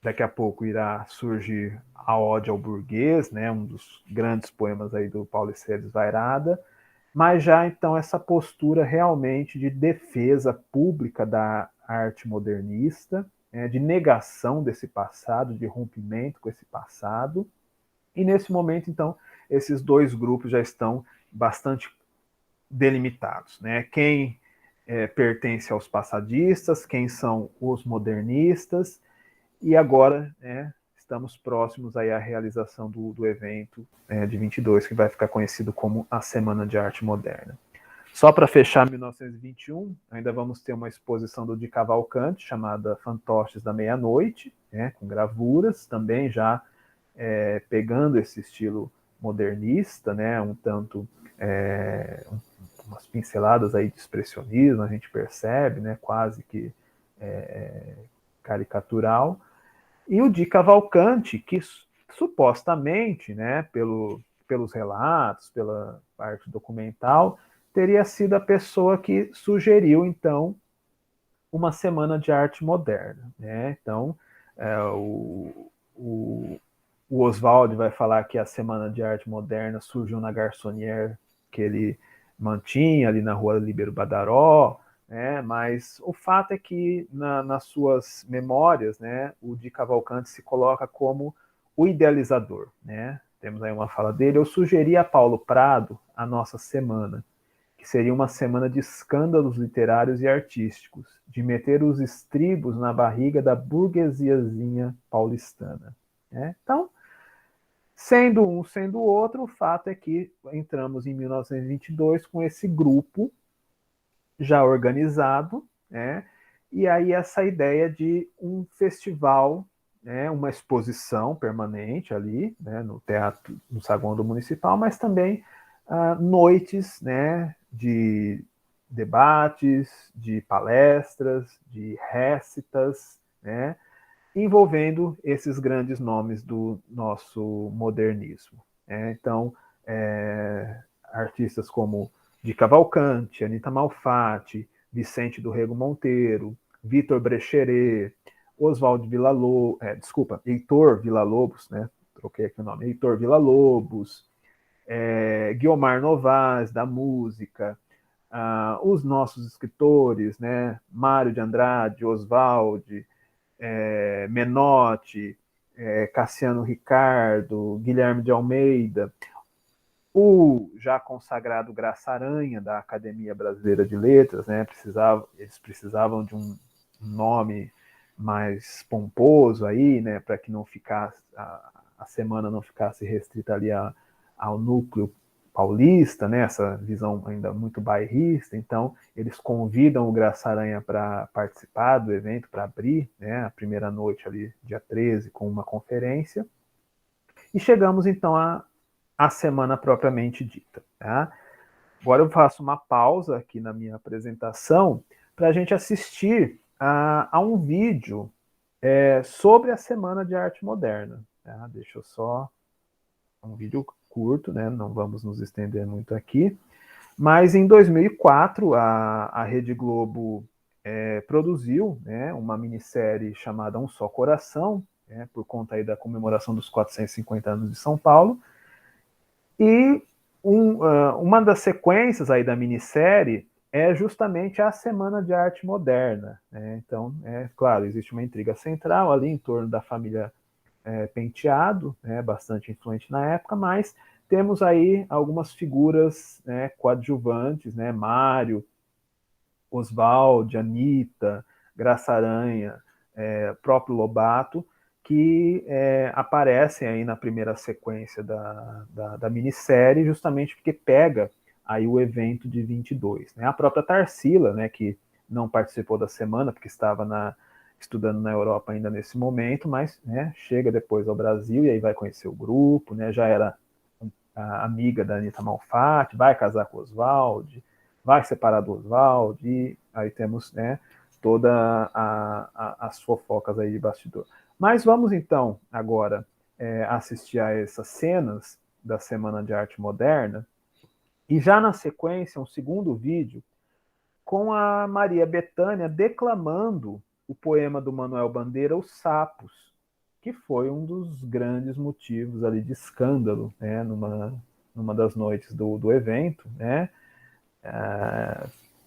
daqui a pouco irá surgir a Ode ao Burguês, né, um dos grandes poemas aí do Paulo Ceres Vairada, mas já então essa postura realmente de defesa pública da arte modernista, né, de negação desse passado, de rompimento com esse passado. E nesse momento, então, esses dois grupos já estão bastante delimitados, né? Quem pertence aos passadistas, quem são os modernistas, e agora, né, estamos próximos aí à realização do evento de 22, que vai ficar conhecido como a Semana de Arte Moderna. Só para fechar 1921, ainda vamos ter uma exposição do Di Cavalcanti, chamada Fantoches da Meia-Noite, né, com gravuras, também já pegando esse estilo modernista, né, um tanto umas pinceladas aí de expressionismo, a gente percebe, né, quase que caricatural, e o Di Cavalcanti, que supostamente, né, pelos relatos, pela parte documental, teria sido a pessoa que sugeriu, então, uma semana de arte moderna, né? Então, o Oswald vai falar que a Semana de Arte Moderna surgiu na Garçonnière que ele mantinha ali na rua Líbero Badaró, né? Mas o fato é que nas suas memórias, né, o Di Cavalcanti se coloca como o idealizador, né? Temos aí uma fala dele. Eu sugeri a Paulo Prado a nossa semana, que seria uma semana de escândalos literários e artísticos, de meter os estribos na barriga da burguesiazinha paulistana, né? Então, sendo um, sendo o outro, o fato é que entramos em 1922 com esse grupo já organizado, né? E aí essa ideia de um festival, né, uma exposição permanente ali, né, no teatro, no saguão do municipal, mas também noites, né, de debates, de palestras, de récitas, né, envolvendo esses grandes nomes do nosso modernismo. Então, artistas como Di Cavalcanti, Anita Malfatti, Vicente do Rego Monteiro, Vitor Brecheret, Oswaldo Villa-Lobos, Heitor Villa-Lobos, né? Troquei aqui o nome, Heitor Villa-Lobos, Guiomar Novaes, da música, os nossos escritores, né? Mário de Andrade, Oswaldi, Menotti, Cassiano Ricardo, Guilherme de Almeida, o já consagrado Graça Aranha, da Academia Brasileira de Letras, né? Eles precisavam de um nome mais pomposo aí, né? Para que não ficasse a semana não ficasse restrita ali ao núcleo paulista, né? Essa visão ainda muito bairrista. Então, eles convidam o Graça Aranha para participar do evento, para abrir, né? A primeira noite ali, dia 13, com uma conferência. E chegamos, então, a semana propriamente dita. Tá? Agora eu faço uma pausa aqui na minha apresentação para a gente assistir a um vídeo sobre a Semana de Arte Moderna. Tá? Deixa eu só... Um vídeo curto, né? Não vamos nos estender muito aqui. Mas em 2004, a Rede Globo produziu, né, uma minissérie chamada Um Só Coração, por conta aí da comemoração dos 450 anos de São Paulo. E uma das sequências aí da minissérie é justamente a Semana de Arte Moderna. Né? Então, claro, existe uma intriga central ali em torno da família Penteado, né, bastante influente na época, mas temos aí algumas figuras, né, coadjuvantes, né, Mário, Oswaldi, Anitta, Graça Aranha, próprio Lobato, que aparecem aí na primeira sequência da minissérie, justamente porque pega aí o evento de 22. Né? A própria Tarsila, né, que não participou da semana, porque estava estudando na Europa ainda nesse momento, mas né, chega depois ao Brasil e aí vai conhecer o grupo, né, já era a amiga da Anita Malfatti, vai casar com o Oswaldi, vai separar do Oswaldi, e aí temos né, todas as fofocas aí de bastidor. Mas vamos então agora assistir a essas cenas da Semana de Arte Moderna, e já na sequência um segundo vídeo com a Maria Bethânia declamando o poema do Manuel Bandeira, Os Sapos, que foi um dos grandes motivos ali de escândalo, né, numa das noites do evento, né,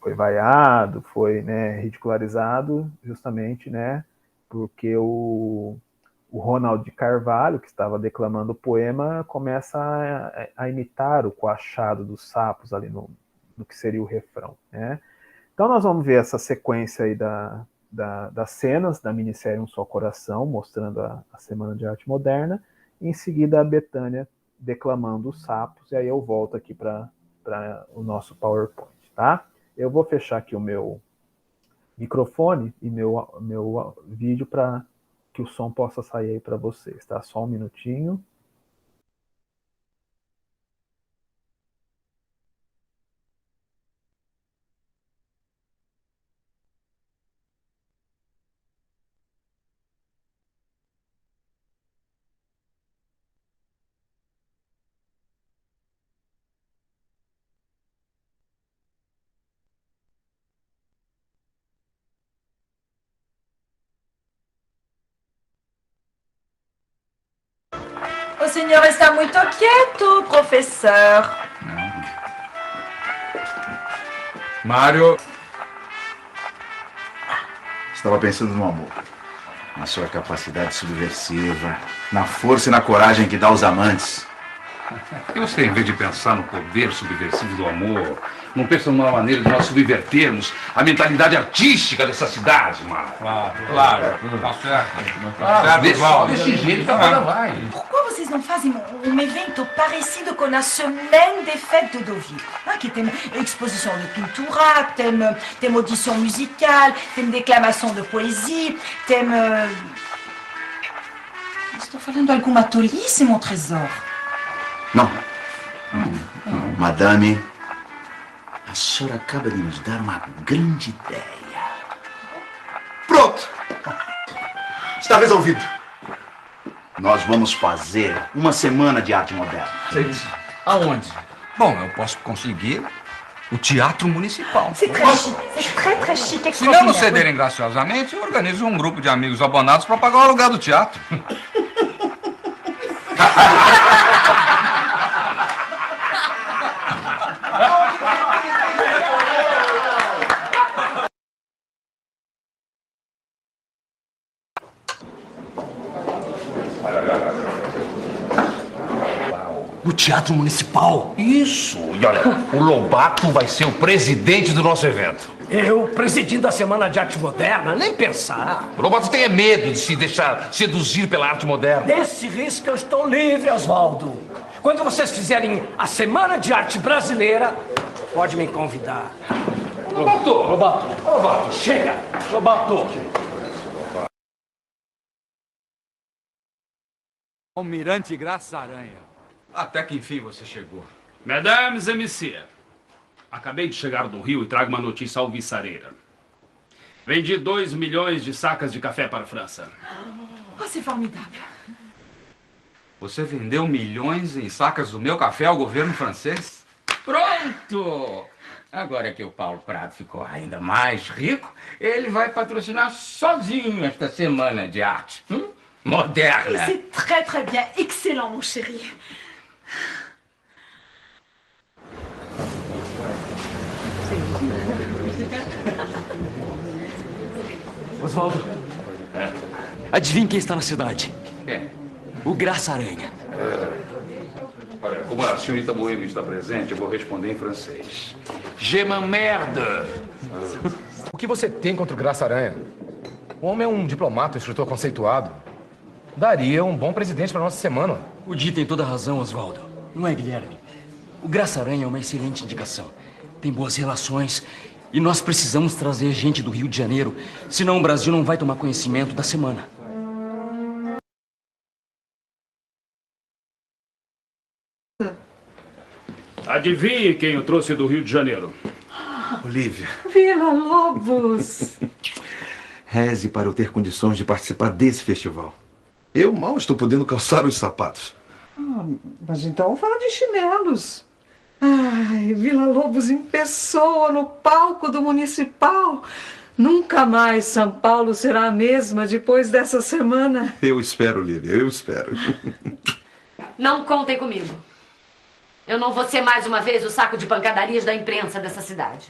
foi vaiado, foi né, ridicularizado, justamente, né, porque o Ronald de Carvalho, que estava declamando o poema, começa a imitar o coachado dos sapos ali no que seria o refrão, né. Então nós vamos ver essa sequência aí das cenas da minissérie Um Só Coração, mostrando a Semana de Arte Moderna, e em seguida a Bethânia declamando Os Sapos, e aí eu volto aqui para o nosso PowerPoint, tá? Eu vou fechar aqui o meu microfone e meu vídeo para que o som possa sair aí para vocês, tá? Só um minutinho. O senhor está muito quieto, professor. Mário, Estava pensando no amor, na sua capacidade subversiva, na força e na coragem que dá aos amantes. por que você, em vez de pensar no poder subversivo do amor, não pensa numa maneira de nós subvertermos a mentalidade artística dessa cidade, Mário? Claro, tá certo. Desse jeito que a banda vai. Pourquoi vocês não fazem um evento parecido com a Semaine des Fêtes de Deauville? Que tem exposição de pintura, tem audição musical, tem declamação de poesia, tem... Estou falando alguma tolice, mon trésor? Não. Madame, a senhora acaba de nos dar uma grande ideia. Pronto! Está resolvido. Nós vamos fazer uma semana de arte moderna. Aonde? Bom, eu posso conseguir o Teatro Municipal. C'est très chic, c'est très chic, Se não nos cederem graciosamente, eu organizo um grupo de amigos abonados para pagar o aluguel do teatro. No Teatro Municipal. Isso! E olha, o Lobato vai ser o presidente do nosso evento. Eu, presidindo a Semana de Arte Moderna, nem pensar. O Lobato tem medo de se deixar seduzir pela arte moderna. Desse risco eu estou livre, Oswaldo. Quando vocês fizerem a Semana de Arte Brasileira, pode me convidar. Lobato, chega! Lobato! Almirante Graça Aranha. Até que enfim você chegou. Mesdames et messieurs, acabei de chegar do Rio e trago uma notícia alvissareira. Vendi 2 milhões de sacas de café para a França. Oh, c'est formidable. Você vendeu milhões em sacas do meu café ao governo francês? Pronto! Agora que o Paulo Prado ficou ainda mais rico, ele vai patrocinar sozinho esta Semana de Arte Moderna. C'est très bien, excellent, mon chéri. Oswaldo, adivinha quem está na cidade? Quem? O Graça Aranha. Olha, como a senhorita Boêmio está presente, eu vou responder em francês. Je m'emmerde! O que você tem contra o Graça Aranha? O homem é um diplomata, um escritor conceituado. Daria um bom presidente para nossa semana. O Di tem toda a razão, Oswaldo. Não é, Guilherme? O Graça Aranha é uma excelente indicação. Tem boas relações e nós precisamos trazer gente do Rio de Janeiro, senão o Brasil não vai tomar conhecimento da semana. Adivinhe quem eu trouxe do Rio de Janeiro. Olívia, Villa-Lobos. reze para eu ter condições de participar desse festival. Eu mal estou podendo calçar os sapatos. Mas então vá de chinelos. Ai, Villa-Lobos em pessoa no palco do Municipal. Nunca mais São Paulo será a mesma depois dessa semana. Eu espero, Olívia, eu espero. Não contem comigo. Eu não vou ser mais uma vez o saco de pancadarias da imprensa dessa cidade.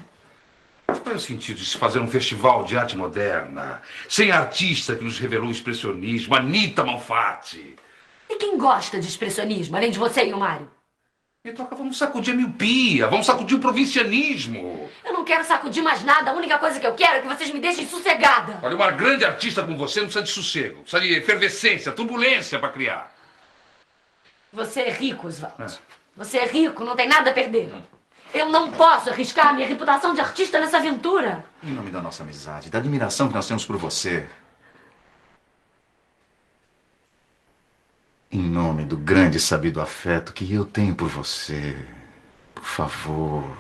Qual é o sentido de se fazer um festival de arte moderna, sem a artista que nos revelou o expressionismo, Anita Malfatti? E quem gosta de expressionismo, além de você e o Mário? Então vamos sacudir a miopia, vamos sacudir o provincianismo. Eu não quero sacudir mais nada. A única coisa que eu quero é que vocês me deixem sossegada. Olha, uma grande artista como você não precisa de sossego, precisa de efervescência, turbulência para criar. Você é rico, Oswaldo. Você é rico, não tem nada a perder. Eu não posso arriscar a minha reputação de artista nessa aventura. Em nome da nossa amizade, da admiração que nós temos por você. Em nome do grande e sabido afeto que eu tenho por você. Por favor,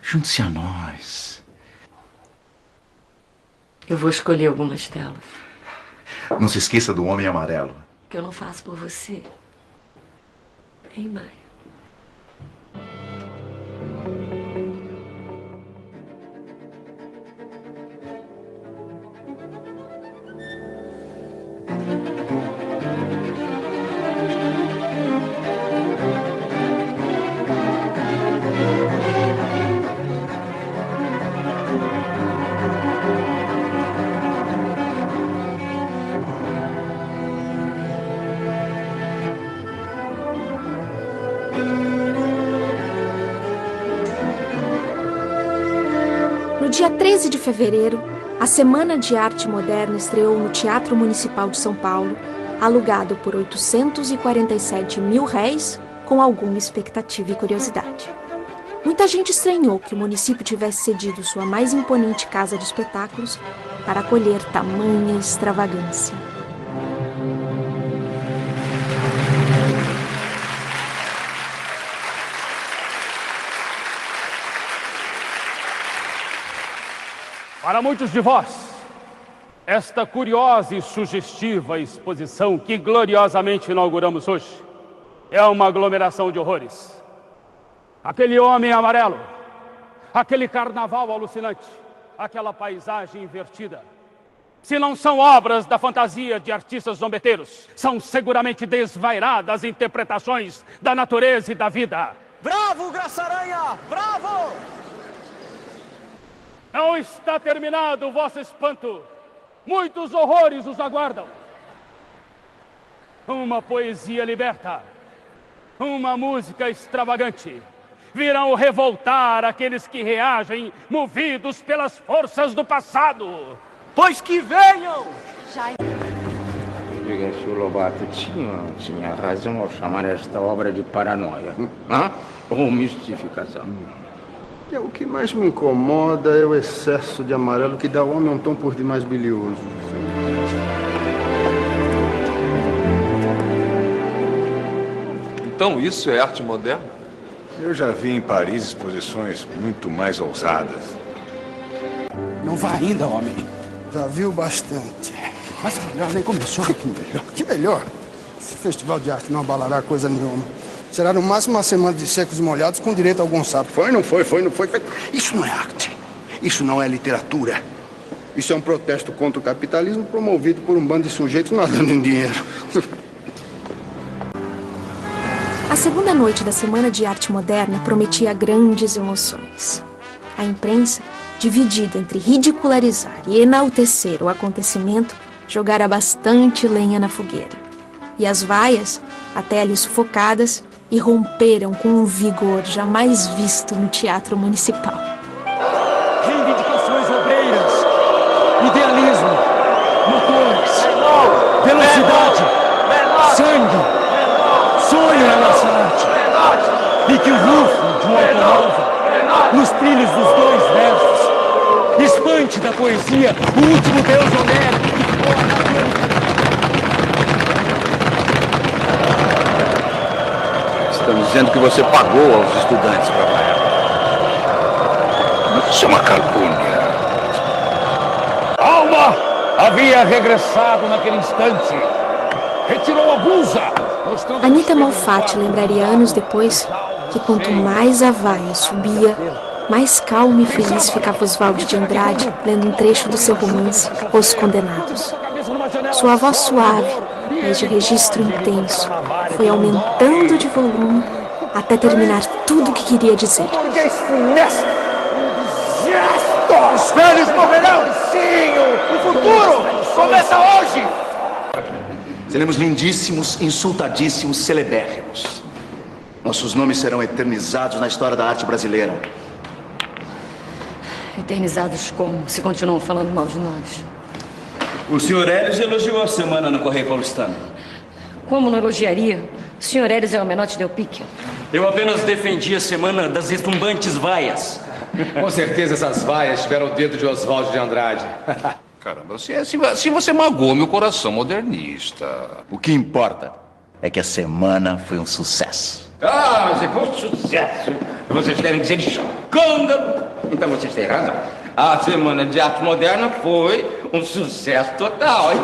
junte-se a nós. Eu vou escolher algumas delas. Não se esqueça do Homem Amarelo. Que eu não faço por você. Hein, Mário? No dia 13 de fevereiro, a Semana de Arte Moderna estreou no Teatro Municipal de São Paulo, alugado por R$ 847.000, com alguma expectativa e curiosidade. Muita gente estranhou que o município tivesse cedido sua mais imponente casa de espetáculos para acolher tamanha extravagância. Para muitos de vós, esta curiosa e sugestiva exposição que gloriosamente inauguramos hoje é uma aglomeração de horrores. Aquele homem amarelo, aquele carnaval alucinante, aquela paisagem invertida, se não são obras da fantasia de artistas zombeteiros, são seguramente desvairadas interpretações da natureza e da vida. Bravo, Graça Aranha! Bravo! Não está terminado o vosso espanto. Muitos horrores os aguardam. Uma poesia liberta, uma música extravagante, virão revoltar aqueles que reagem movidos pelas forças do passado. Pois que venham! Diga, senhor Lobato, tinha razão ao chamar esta obra de paranoia, ou mistificação. O que mais me incomoda é o excesso de amarelo que dá ao homem um tom por demais bilioso. Então isso é arte moderna? Eu já vi em Paris exposições muito mais ousadas. Não vá ainda, homem. Já viu bastante. Mas melhor nem começou. Que melhor? Que melhor? Esse festival de arte não abalará coisa nenhuma. Será no máximo uma semana de secos e molhados com direito a algum sapo. Foi, não foi. Isso não é arte. Isso não é literatura. Isso é um protesto contra o capitalismo promovido por um bando de sujeitos nadando em dinheiro. A segunda noite da Semana de Arte Moderna prometia grandes emoções. A imprensa, dividida entre ridicularizar e enaltecer o acontecimento, jogara bastante lenha na fogueira. E as vaias, até ali sufocadas, irromperam com um vigor jamais visto no Teatro Municipal. Reivindicações obreiras, idealismo, motores, velocidade, sangue, sonho na nossa arte. E que o rufo de um automóvel, nos trilhos dos dois versos, espante da poesia o último deus homérico que forma. Estão dizendo que você pagou aos estudantes para vaiar. Mas isso é uma calúnia. Alma havia regressado naquele instante. Retirou a blusa. Anita Malfatti lembraria anos depois que quanto mais a vaia subia, mais calmo e feliz ficava Oswald de Andrade lendo um trecho do seu romance Os Condenados. Sua voz suave, mas de registro intenso, foi aumentando de volume até terminar tudo o que queria dizer. Os velhos morrerão! Sim! O futuro começa hoje! Seremos lindíssimos, insultadíssimos, celebérrimos. Nossos nomes serão eternizados na história da arte brasileira. Eternizados como? Se continuam falando mal de nós. O senhor Hélios elogiou a semana no Correio Paulistano. Como não elogiaria? O senhor Hélios é o Menotti Del Pique. Eu apenas defendi a semana das retumbantes vaias. Com certeza essas vaias tiveram o dedo de Oswald de Andrade. Caramba, se você magoou meu coração modernista. O que importa é que a semana foi um sucesso. Ah, mas foi um sucesso. Vocês querem dizer escândalo? Então vocês têm razão. A Semana de Arte Moderna foi um sucesso total, hein?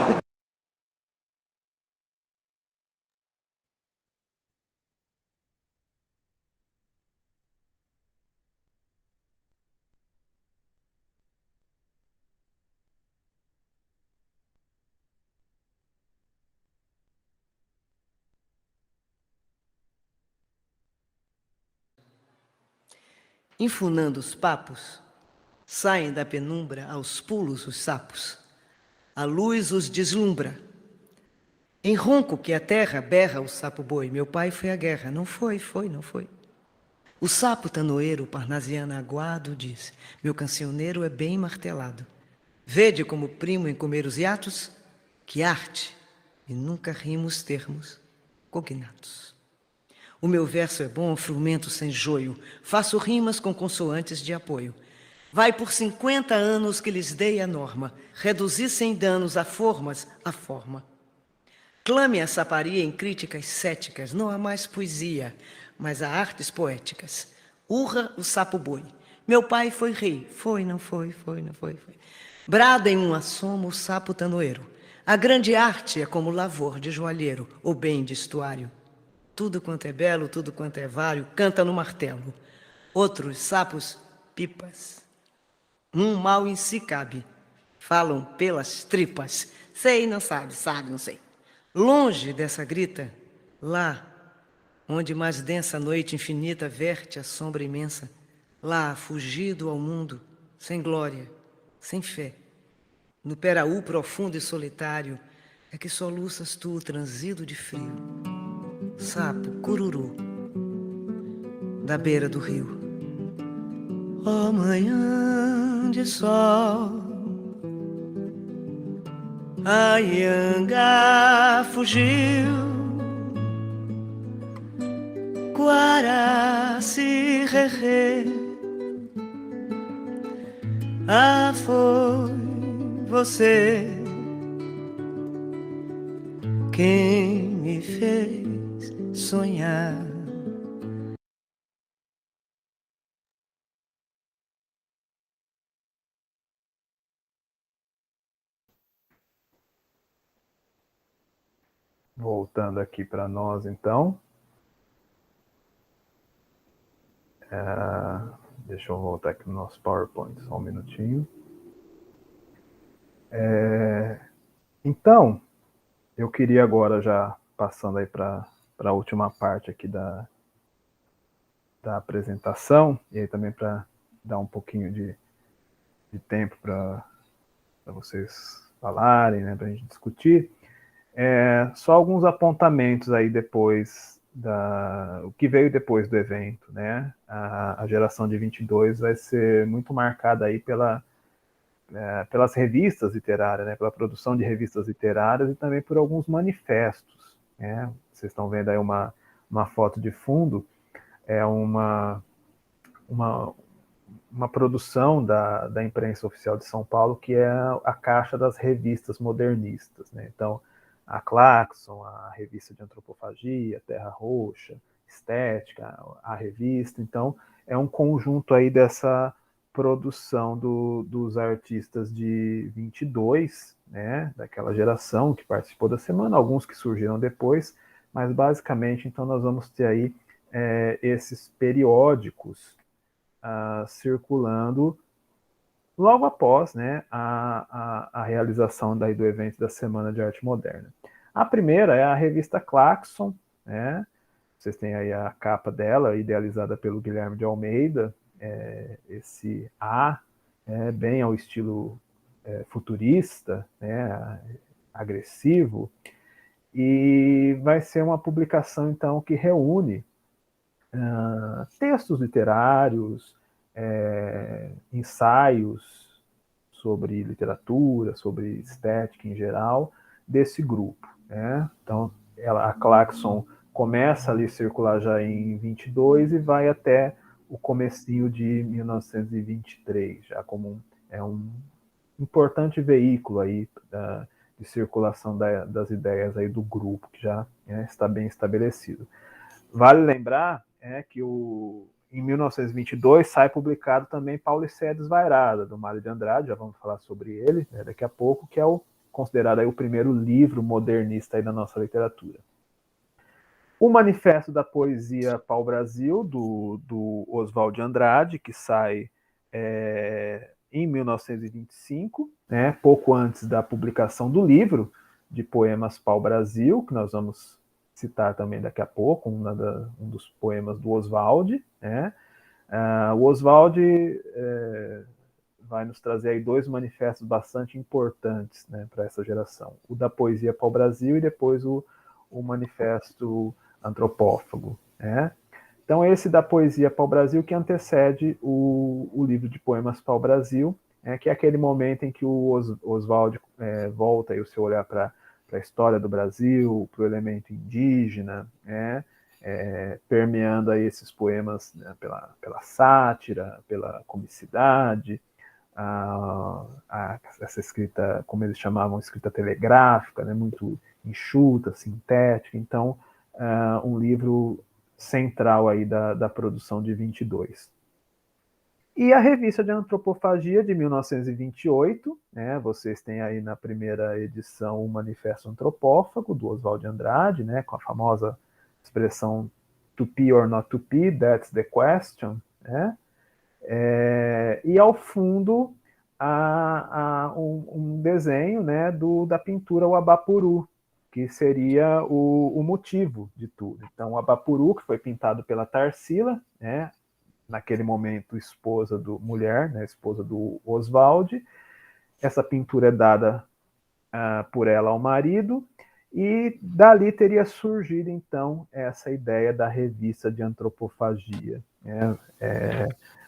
Enfunando os papos, saem da penumbra aos pulos os sapos. A luz os deslumbra. Em ronco que a terra berra o sapo boi. Meu pai foi à guerra. Não foi. O sapo tanoeiro, parnasiano aguado, diz: meu cancioneiro é bem martelado. Vede como primo em comer os hiatos, que arte, e nunca rimos termos cognatos. O meu verso é bom, frumento sem joio, faço rimas com consoantes de apoio. Vai por 50 anos que lhes dei a norma, reduzi sem danos a formas, a forma. Clame a saparia em críticas céticas, não há mais poesia, mas há artes poéticas. Urra o sapo boi. Meu pai foi rei. Foi, não foi. Brada em um assomo o sapo tanoeiro. A grande arte é como lavor de joalheiro, ou bem de estuário. Tudo quanto é belo, tudo quanto é vário, canta no martelo. Outros sapos, pipas. Um mal em si cabe, falam pelas tripas. Sei, não sabe, sabe, não sei. Longe dessa grita, lá, onde mais densa noite infinita verte a sombra imensa, lá, fugido ao mundo, sem glória, sem fé, no peraú profundo e solitário, é que soluças tu, transido de frio, sapo, cururu, da beira do rio. Ó manhã de sol, a ianga fugiu, Guaraci, rerê. Ah, foi você quem me fez sonhar. Voltando aqui para nós, então. Deixa eu voltar aqui no nosso PowerPoint, só um minutinho. Então, eu queria agora, já passando aí para a última parte aqui da apresentação, e aí também para dar um pouquinho de tempo para vocês falarem, né, para a gente discutir. Só alguns apontamentos aí depois o que veio depois do evento, né? A geração de 22 vai ser muito marcada aí pelas revistas literárias, né? Pela produção de revistas literárias e também por alguns manifestos, né? Vocês estão vendo aí uma foto de fundo, é uma produção da imprensa oficial de São Paulo, que é a caixa das revistas modernistas, né? Então, a Claxon, a revista de antropofagia, Terra Roxa, Estética, a revista. Então, é um conjunto aí dessa produção dos artistas de 22, né? Daquela geração que participou da semana, alguns que surgiram depois, mas basicamente, então, nós vamos ter aí esses periódicos circulando logo após, né, a realização daí do evento da Semana de Arte Moderna. A primeira é a revista Claxon, né? Vocês têm aí a capa dela, idealizada pelo Guilherme de Almeida, esse A, bem ao estilo futurista, né, agressivo, e vai ser uma publicação, então, que reúne textos literários, ensaios sobre literatura, sobre estética em geral, desse grupo, né? Então, a Claxon começa ali a circular já em 22 e vai até o comecinho de 1923, já como um importante veículo aí de circulação das ideias aí do grupo, que já está bem estabelecido. Vale lembrar que em 1922 sai publicado também Paulicéia Desvairada, do Mário de Andrade, já vamos falar sobre ele, né, daqui a pouco, que é considerado aí o primeiro livro modernista aí da nossa literatura. O Manifesto da Poesia Pau-Brasil, do Oswald de Andrade, que sai em 1925, né, pouco antes da publicação do livro de poemas Pau-Brasil, que nós vamos citar também daqui a pouco, um dos poemas do Oswald, né? O Oswald vai nos trazer aí dois manifestos bastante importantes, né, para essa geração. O da Poesia Pau-Brasil e depois o Manifesto Antropófago, né? Então, esse da Poesia Pau-Brasil que antecede o livro de poemas Pau-Brasil, que é aquele momento em que o Oswald volta aí o seu olhar para a história do Brasil, para o elemento indígena, né? Permeando aí esses poemas, né, pela sátira, pela comicidade, essa escrita, como eles chamavam, escrita telegráfica, né, muito enxuta, sintética. Então, um livro central aí da produção de 22. E a Revista de Antropofagia, de 1928, né, vocês têm aí na primeira edição o Manifesto Antropófago, do Oswald de Andrade, né, com a famosa expressão to be or not to be, that's the question, né? E ao fundo há um desenho, né, da pintura O Abapuru, que seria o motivo de tudo. Então, o Abapuru, que foi pintado pela Tarsila, né, naquele momento mulher, né, esposa do Oswald. Essa pintura é dada por ela ao marido, e dali teria surgido, então, essa ideia da revista de antropofagia, né?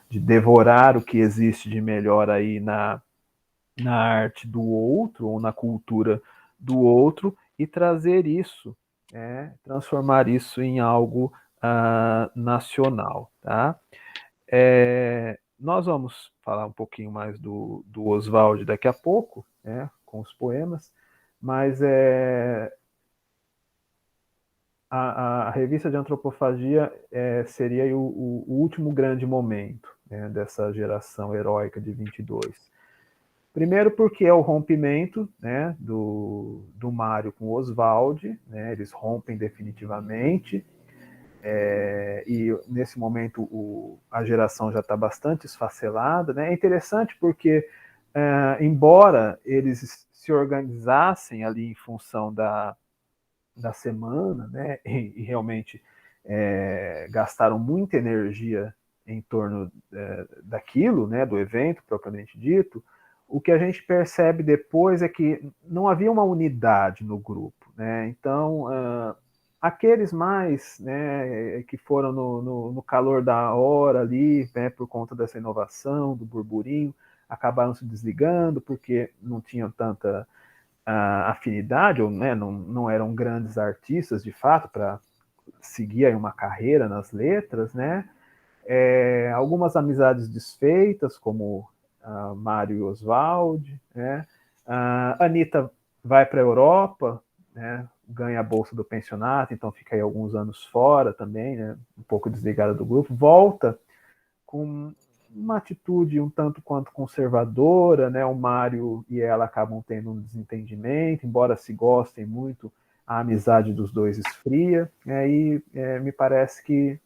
De devorar o que existe de melhor aí na arte do outro, ou na cultura do outro, e trazer isso, transformar isso em algo nacional. Tá? Nós vamos falar um pouquinho mais do Oswald daqui a pouco, né, com os poemas, mas a revista de antropofagia seria o último grande momento, né, dessa geração heróica de 22. Primeiro porque é o rompimento, né, do Mário com o Oswald, né, eles rompem definitivamente, e nesse momento a geração já está bastante esfacelada, né? É interessante porque, embora eles se organizassem ali em função da semana, né? E realmente gastaram muita energia em torno daquilo, né? Do evento propriamente dito, o que a gente percebe depois é que não havia uma unidade no grupo, né? Então, aqueles mais, né, que foram no calor da hora ali, né, por conta dessa inovação, do burburinho, acabaram se desligando porque não tinham tanta afinidade, ou, né, não eram grandes artistas de fato para seguir aí uma carreira nas letras, né? Algumas amizades desfeitas, como Mário e Oswald, né? Anitta vai para a Europa, né? Ganha a bolsa do pensionato, então fica aí alguns anos fora também, né? Um pouco desligada do grupo, volta com uma atitude um tanto quanto conservadora, né? O Mário e ela acabam tendo um desentendimento, embora se gostem muito, a amizade dos dois esfria, e me parece que,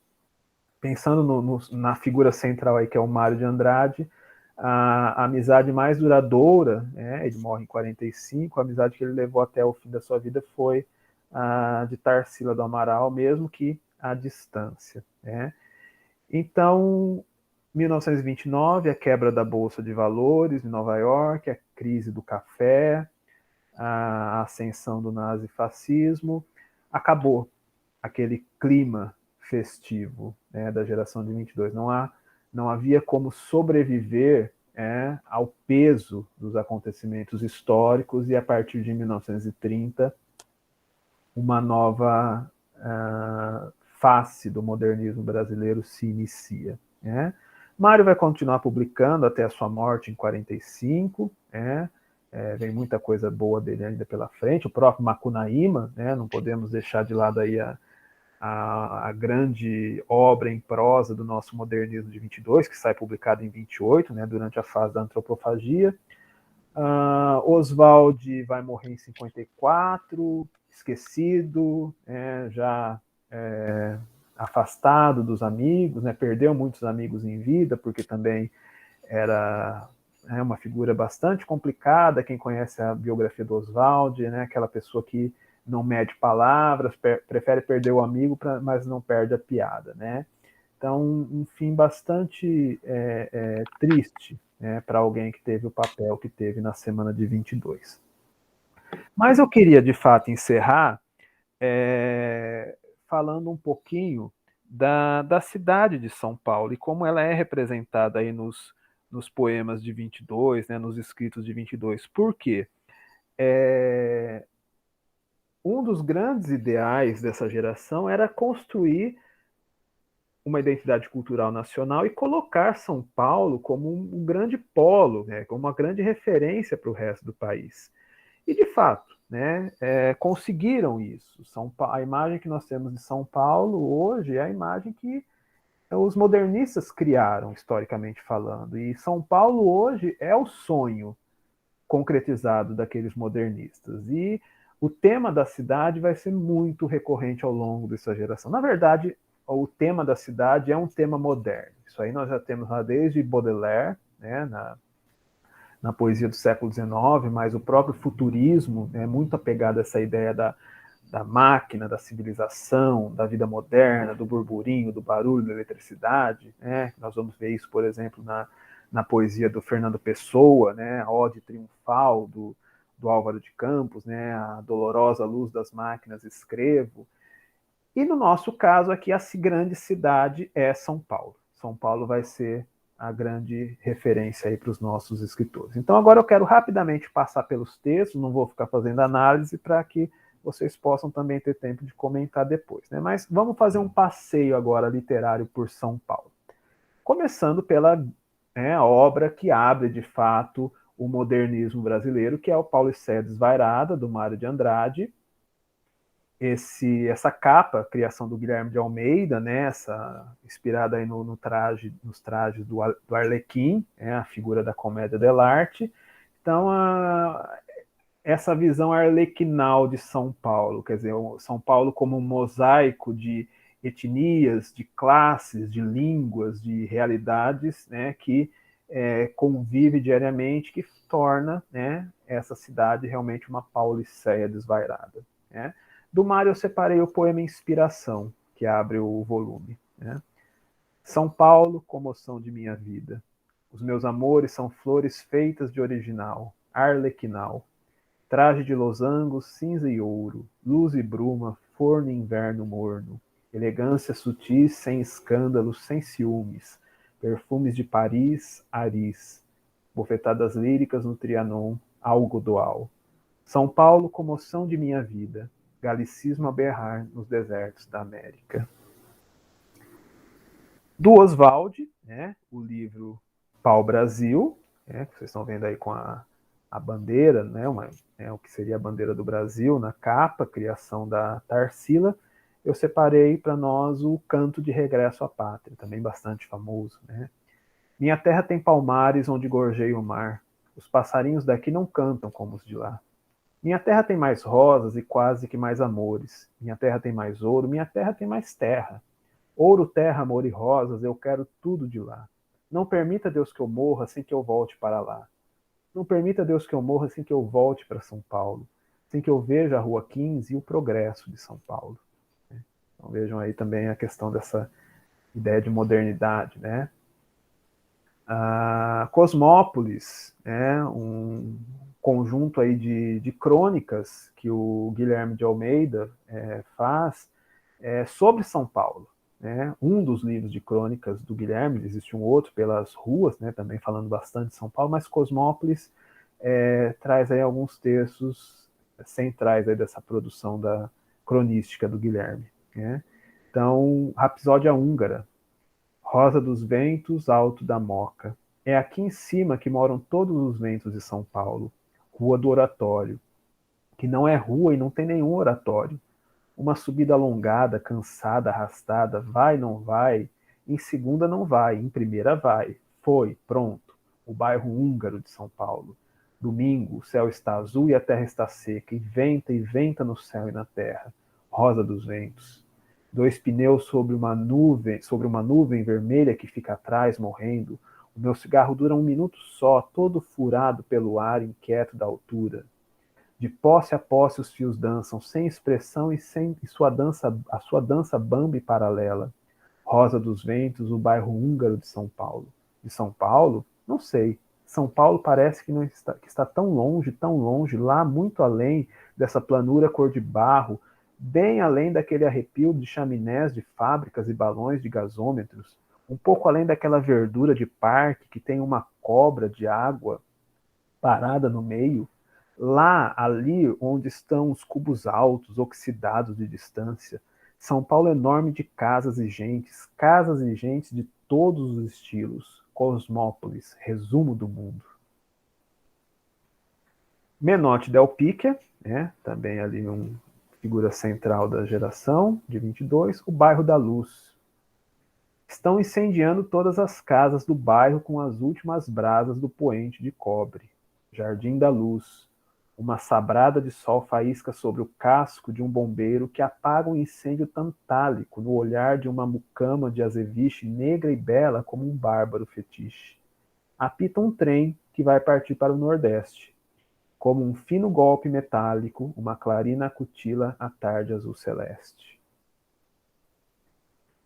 pensando na figura central aí, que é o Mário de Andrade, a amizade mais duradoura, né, ele morre em 45, a amizade que ele levou até o fim da sua vida foi a de Tarsila do Amaral, mesmo que à distância. Né? Então, 1929, a quebra da Bolsa de Valores em Nova York, a crise do café, a ascensão do nazifascismo, acabou aquele clima festivo, né, da geração de 22. Não havia como sobreviver ao peso dos acontecimentos históricos, e a partir de 1930, uma nova face do modernismo brasileiro se inicia. Né? Mário vai continuar publicando até a sua morte em 45, vem muita coisa boa dele ainda pela frente, o próprio Macunaíma, né? Não podemos deixar de lado aí a grande obra em prosa do nosso modernismo de 22, que sai publicado em 28, né, durante a fase da antropofagia. Oswald vai morrer em 54, esquecido, já afastado dos amigos, né, perdeu muitos amigos em vida, porque também era uma figura bastante complicada. Quem conhece a biografia do Oswald, né, aquela pessoa que não mede palavras, prefere perder o amigo, mas não perde a piada, né? Então, um fim bastante triste, né, para alguém que teve o papel que teve na semana de 22. Mas eu queria, de fato, encerrar falando um pouquinho da cidade de São Paulo e como ela é representada aí nos poemas de 22, né, nos escritos de 22. Por quê? Um dos grandes ideais dessa geração era construir uma identidade cultural nacional e colocar São Paulo como um grande polo, né, como uma grande referência para o resto do país. E, de fato, né, conseguiram isso. A imagem que nós temos de São Paulo hoje é a imagem que os modernistas criaram, historicamente falando, e São Paulo hoje é o sonho concretizado daqueles modernistas. E o tema da cidade vai ser muito recorrente ao longo dessa geração. Na verdade, o tema da cidade é um tema moderno. Isso aí nós já temos lá desde Baudelaire, né, na poesia do século XIX, mas o próprio futurismo é muito apegado a essa ideia da máquina, da civilização, da vida moderna, do burburinho, do barulho, da eletricidade. Né? Nós vamos ver isso, por exemplo, na poesia do Fernando Pessoa, né? A Ode Triunfal do Álvaro de Campos, né? A dolorosa luz das máquinas escrevo. E no nosso caso aqui, a grande cidade é São Paulo. São Paulo vai ser a grande referência aí para os nossos escritores. Então agora eu quero rapidamente passar pelos textos, não vou ficar fazendo análise para que vocês possam também ter tempo de comentar depois. Né? Mas vamos fazer um passeio agora literário por São Paulo. Começando pela obra que abre, de fato, o modernismo brasileiro, que é o Paulicéia Desvairada, do Mário de Andrade. Essa capa, criação do Guilherme de Almeida, né, inspirada aí nos trajes do Arlequim, a figura da comédia dell'arte. Então, essa visão arlequinal de São Paulo, quer dizer, São Paulo como um mosaico de etnias, de classes, de línguas, de realidades, né, que convive diariamente, que torna, né, essa cidade realmente uma Paulicéia desvairada. Né? Do Mário eu separei o poema Inspiração, que abre o volume. Né? São Paulo, comoção de minha vida. Os meus amores são flores feitas de original, arlequinal. Traje de losangos, cinza e ouro, luz e bruma, forno e inverno morno. Elegância sutis, sem escândalos, sem ciúmes. Perfumes de Paris, Aris. Bofetadas líricas no Trianon, algodoal. São Paulo, comoção de minha vida. Galicismo a berrar nos desertos da América. Do Oswald, né, o livro Pau Brasil, que vocês estão vendo aí com a bandeira, né, o que seria a bandeira do Brasil na capa, criação da Tarsila. Eu separei para nós o Canto de Regresso à Pátria, também bastante famoso. Né? Minha terra tem palmares onde gorjeia o mar. Os passarinhos daqui não cantam como os de lá. Minha terra tem mais rosas e quase que mais amores. Minha terra tem mais ouro, minha terra tem mais terra. Ouro, terra, amor e rosas, eu quero tudo de lá. Não permita, Deus, que eu morra sem que eu volte para lá. Não permita, Deus, que eu morra sem que eu volte para São Paulo, sem que eu veja a Rua 15 e o progresso de São Paulo. Então vejam aí também a questão dessa ideia de modernidade. Né? Cosmópolis, um conjunto aí de crônicas que o Guilherme de Almeida faz sobre São Paulo. Né? Um dos livros de crônicas do Guilherme, existe um outro, Pelas Ruas, né, também falando bastante de São Paulo, mas Cosmópolis traz aí alguns textos centrais aí dessa produção da cronística do Guilherme. Né? Então, Rapsódia Húngara, Rosa dos Ventos, Alto da Moca. É aqui em cima que moram todos os ventos de São Paulo. Rua do Oratório, que não é rua e não tem nenhum oratório. Uma subida alongada, cansada, arrastada, vai, não vai, em segunda não vai, em primeira vai. Foi, pronto, o bairro húngaro de São Paulo. Domingo, o céu está azul e a terra está seca, e venta no céu e na terra. Rosa dos ventos. 2 pneus sobre uma nuvem vermelha que fica atrás, morrendo. O meu cigarro dura 1 minuto só, todo furado pelo ar inquieto da altura. De posse a posse os fios dançam, sem expressão e a sua dança bamba e paralela. Rosa dos Ventos, o bairro húngaro de São Paulo. De São Paulo? Não sei. São Paulo parece que está tão longe, lá muito além dessa planura cor de barro, bem além daquele arrepio de chaminés de fábricas e balões de gasômetros, um pouco além daquela verdura de parque que tem uma cobra de água parada no meio, lá, ali onde estão os cubos altos, oxidados de distância. São Paulo enorme de casas e gentes de todos os estilos. Cosmópolis, resumo do mundo. Menotti Del Picchia, também ali figura central da geração, de 22, o bairro da Luz. Estão incendiando todas as casas do bairro com as últimas brasas do poente de cobre. Jardim da Luz. Uma sabrada de sol faísca sobre o casco de um bombeiro que apaga um incêndio tantálico no olhar de uma mucama de azeviche negra e bela como um bárbaro fetiche. Apita um trem que vai partir para o Nordeste. Como um fino golpe metálico, uma clarina acutila a tarde azul celeste.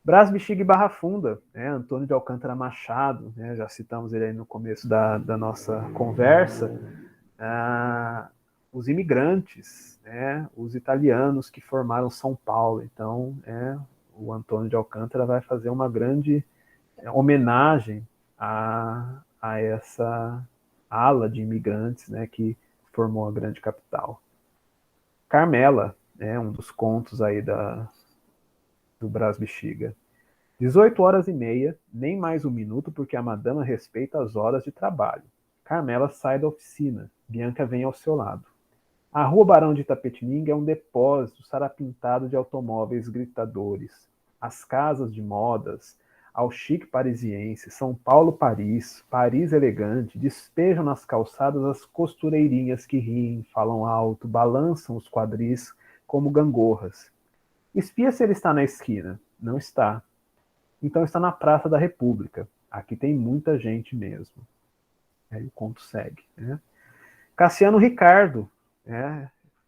Brás, Bexiga e Barra Funda, Antônio de Alcântara Machado, já citamos ele aí no começo da nossa conversa, os imigrantes, os italianos que formaram São Paulo. Então, o Antônio de Alcântara vai fazer uma grande homenagem a essa ala de imigrantes, que formou a grande capital. Carmela, um dos contos aí do Brás Bexiga. 18h30, nem mais um minuto, porque a madama respeita as horas de trabalho. Carmela sai da oficina, Bianca vem ao seu lado. A Rua Barão de Itapetininga é um depósito sarapintado de automóveis gritadores. As casas de modas, ao chique parisiense, São Paulo Paris, Paris elegante, despejam nas calçadas as costureirinhas que riem, falam alto, balançam os quadris como gangorras. Espia se ele está na esquina. Não está. Então está na Praça da República. Aqui tem muita gente mesmo. Aí o conto segue. Cassiano Ricardo,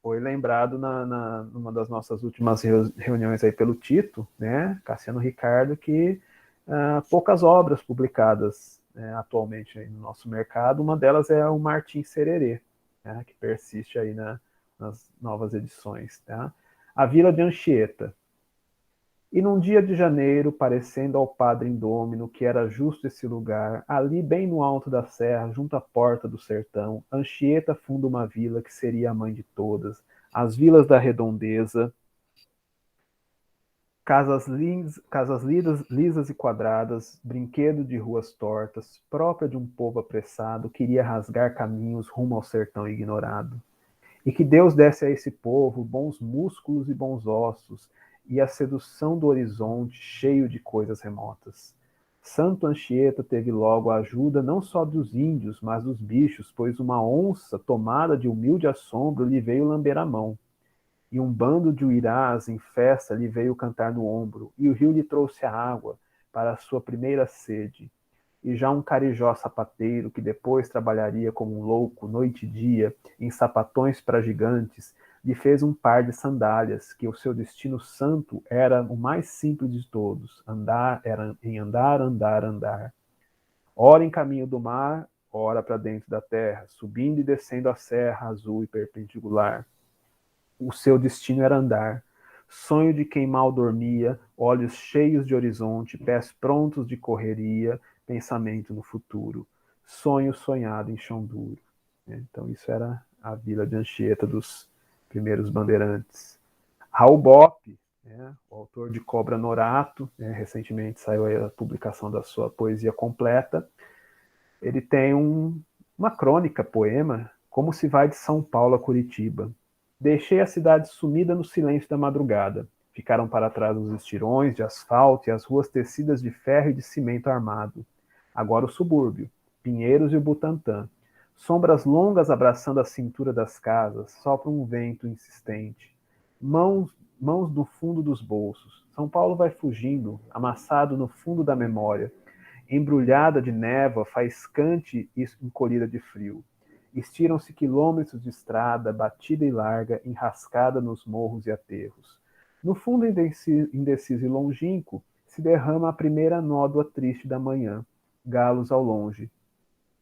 foi lembrado numa das nossas últimas reuniões aí pelo Tito, Cassiano Ricardo, que poucas obras publicadas atualmente aí no nosso mercado. Uma delas é o Martim Sererê, que persiste aí nas novas edições. A Vila de Anchieta. E num dia de janeiro, parecendo ao padre indômino que era justo esse lugar, ali bem no alto da serra, junto à porta do sertão, Anchieta funda uma vila que seria a mãe de todas, as vilas da redondeza, casas lisas e quadradas, brinquedo de ruas tortas, própria de um povo apressado, que iria rasgar caminhos rumo ao sertão ignorado. E que Deus desse a esse povo bons músculos e bons ossos, e a sedução do horizonte cheio de coisas remotas. Santo Anchieta teve logo a ajuda não só dos índios, mas dos bichos, pois uma onça, tomada de humilde assombro, lhe veio lamber a mão. E um bando de uirás em festa lhe veio cantar no ombro, e o rio lhe trouxe a água para a sua primeira sede. E já um carijó sapateiro, que depois trabalharia como um louco noite e dia, em sapatões para gigantes, lhe fez um par de sandálias, que o seu destino santo era o mais simples de todos, andar, andar. Ora em caminho do mar, ora para dentro da terra, subindo e descendo a serra azul e perpendicular. O seu destino era andar, sonho de quem mal dormia, olhos cheios de horizonte, pés prontos de correria, pensamento no futuro, sonho sonhado em chão duro. Então isso era a Vila de Anchieta dos primeiros bandeirantes. Raul Bopp, o autor de Cobra Norato, recentemente saiu aí a publicação da sua poesia completa. Ele tem uma crônica, poema, Como se vai de São Paulo a Curitiba. Deixei a cidade sumida no silêncio da madrugada. Ficaram para trás os estirões de asfalto e as ruas tecidas de ferro e de cimento armado. Agora o subúrbio, Pinheiros e o Butantã. Sombras longas abraçando a cintura das casas, sopra um vento insistente. Mãos no fundo dos bolsos. São Paulo vai fugindo, amassado no fundo da memória. Embrulhada de névoa, faiscante e encolhida de frio. Estiram-se quilômetros de estrada, batida e larga, enrascada nos morros e aterros. No fundo indeciso e longínquo, se derrama a primeira nódoa triste da manhã. Galos ao longe.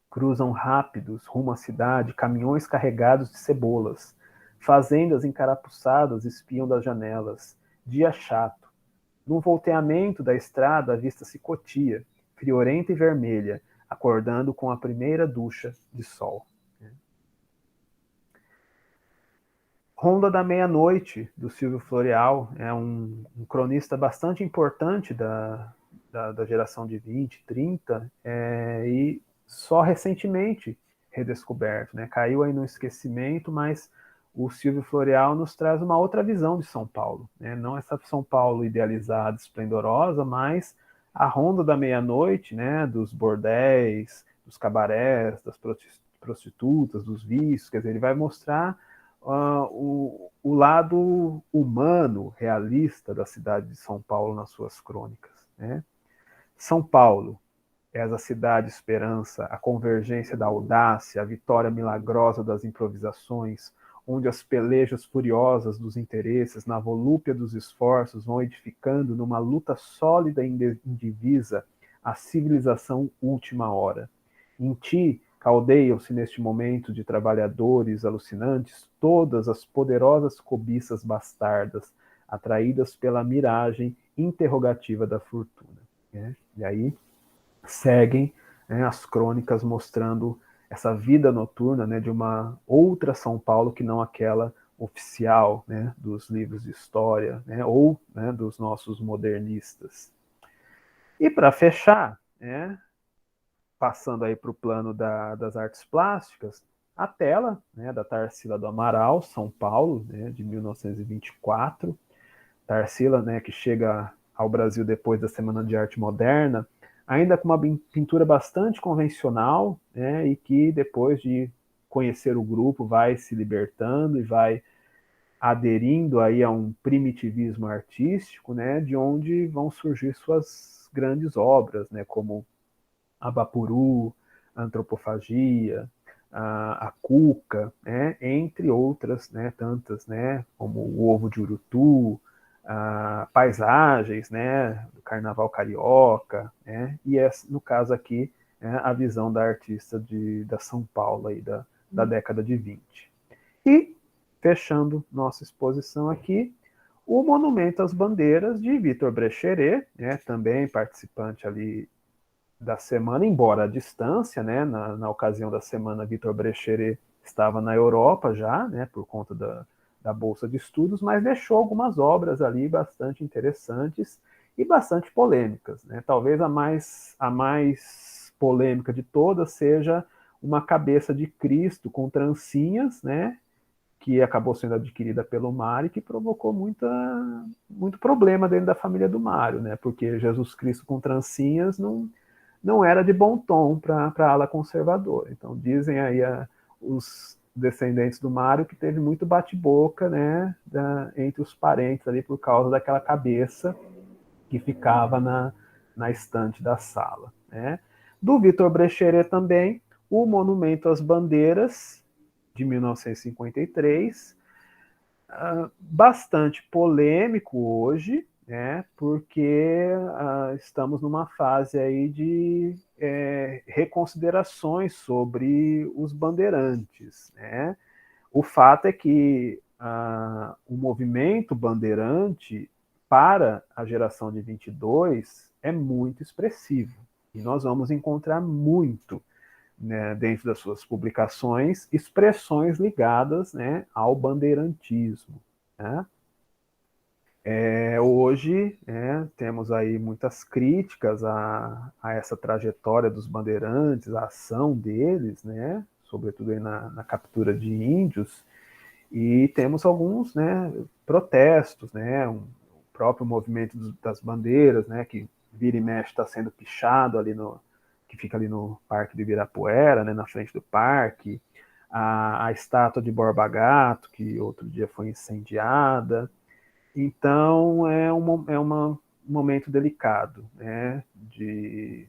Cruzam rápidos, rumo à cidade, caminhões carregados de cebolas. Fazendas encarapuçadas espiam das janelas. Dia chato. Num volteamento da estrada, a vista se cotia, friorenta e vermelha, acordando com a primeira ducha de sol. Ronda da Meia-Noite, do Silvio Floreal, é um cronista bastante importante da geração de 20, 30, e só recentemente redescoberto, caiu aí no esquecimento, mas o Silvio Floreal nos traz uma outra visão de São Paulo, não essa São Paulo idealizada, esplendorosa, mas a ronda da meia-noite, né, dos bordéis, dos cabarés, das prostitutas, dos vícios, quer dizer, ele vai mostrar o lado humano, realista da cidade de São Paulo nas suas crônicas, né? São Paulo é essa cidade esperança, a convergência da audácia, a vitória milagrosa das improvisações, onde as pelejas furiosas dos interesses, na volúpia dos esforços, vão edificando numa luta sólida e indivisa a civilização última hora. Em ti, caldeiam-se neste momento de trabalhadores alucinantes todas as poderosas cobiças bastardas, atraídas pela miragem interrogativa da fortuna. Né? E aí seguem, né, as crônicas mostrando essa vida noturna, né, de uma outra São Paulo que não aquela oficial, né, dos livros de história, né, ou, né, dos nossos modernistas. E para fechar, né, passando aí para o plano das artes plásticas, a tela, né, da Tarsila do Amaral, São Paulo, né, de 1924. Tarsila, né, que chega ao Brasil depois da Semana de Arte Moderna, ainda com uma pintura bastante convencional, né, e que depois de conhecer o grupo vai se libertando e vai aderindo aí a um primitivismo artístico, né, de onde vão surgir suas grandes obras, né, como Abapuru, Antropofagia, a Cuca, né, entre outras, né, tantas, né, como o Ovo de Urutu, paisagens, né, do Carnaval Carioca, né, e no caso aqui, né, a visão da artista da São Paulo aí, da década de 20. E, fechando nossa exposição aqui, o Monumento às Bandeiras de Vitor Brecheret, né, também participante ali da semana, embora à distância, né, na ocasião da semana, Vitor Brecheret estava na Europa já, né, por conta da Bolsa de Estudos, mas deixou algumas obras ali bastante interessantes e bastante polêmicas, né? Talvez a mais polêmica de todas seja uma cabeça de Cristo com trancinhas, né, que acabou sendo adquirida pelo Mário e que provocou muito problema dentro da família do Mário, né? Porque Jesus Cristo com trancinhas não era de bom tom para a ala conservadora. Então, dizem aí os descendentes do Mário que teve muito bate-boca, né, entre os parentes ali por causa daquela cabeça que ficava na estante da sala. Né? Do Vitor Brecheret também, o Monumento às Bandeiras, de 1953, bastante polêmico hoje, né, porque estamos numa fase aí de reconsiderações sobre os bandeirantes. Né? O fato é que o movimento bandeirante para a geração de 22 é muito expressivo. E nós vamos encontrar muito, né, dentro das suas publicações, expressões ligadas, né, ao bandeirantismo. Né? Hoje, temos aí muitas críticas a essa trajetória dos bandeirantes, a ação deles, né, sobretudo aí na captura de índios, e temos alguns, né, protestos, né, o próprio movimento das bandeiras, né, que vira e mexe está sendo pichado ali que fica ali no Parque do Ibirapuera, né, na frente do parque, a estátua de Borba Gato, que outro dia foi incendiada. Então, é um momento delicado, né, de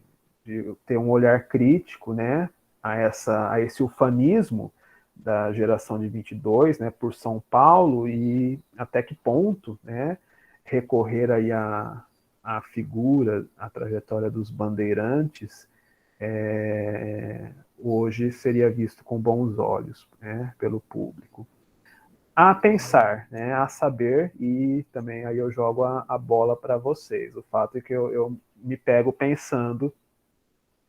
ter um olhar crítico, né, a esse ufanismo da geração de 22, né, por São Paulo, e até que ponto, né, recorrer aí à figura, à trajetória dos bandeirantes, hoje seria visto com bons olhos, né, pelo público. A pensar, né, a saber, e também aí eu jogo a bola para vocês. O fato é que eu me pego pensando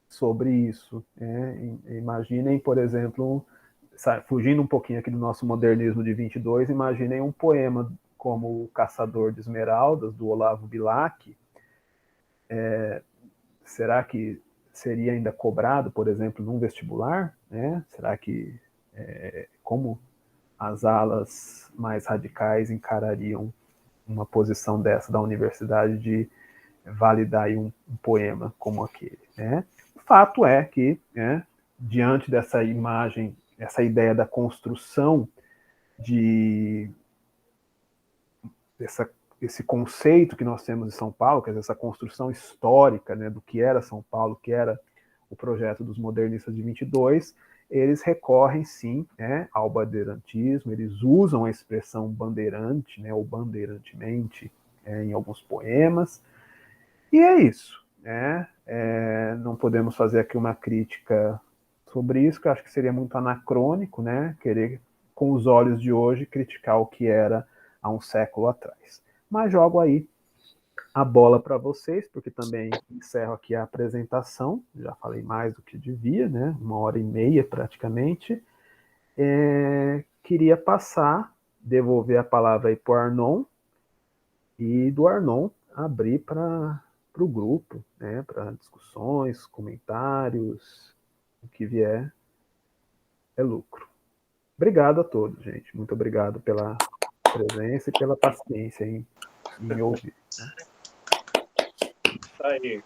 sobre isso. Né? Imaginem, por exemplo, fugindo um pouquinho aqui do nosso modernismo de 22, imaginem um poema como O Caçador de Esmeraldas, do Olavo Bilac. Será que seria ainda cobrado, por exemplo, num vestibular? Né? Será que, como as alas mais radicais encarariam uma posição dessa da universidade de validar aí um poema como aquele, né? O fato é que, né, diante dessa imagem, essa ideia da construção esse conceito que nós temos de São Paulo, que é essa construção histórica, né, do que era São Paulo, que era o projeto dos modernistas de 22, eles recorrem, sim, né, ao bandeirantismo, eles usam a expressão bandeirante, né, ou bandeirantemente, em alguns poemas, e é isso. Né? Não podemos fazer aqui uma crítica sobre isso, que eu acho que seria muito anacrônico, né, querer, com os olhos de hoje, criticar o que era há um século atrás. Mas jogo aí a bola para vocês, porque também encerro aqui a apresentação, já falei mais do que devia, né? 1h30 praticamente. Queria devolver a palavra aí para o Arnon, e do Arnon abrir para o grupo, né? Para discussões, comentários, o que vier é lucro. Obrigado a todos, gente. Muito obrigado pela presença e pela paciência em me ouvir. Tá aí.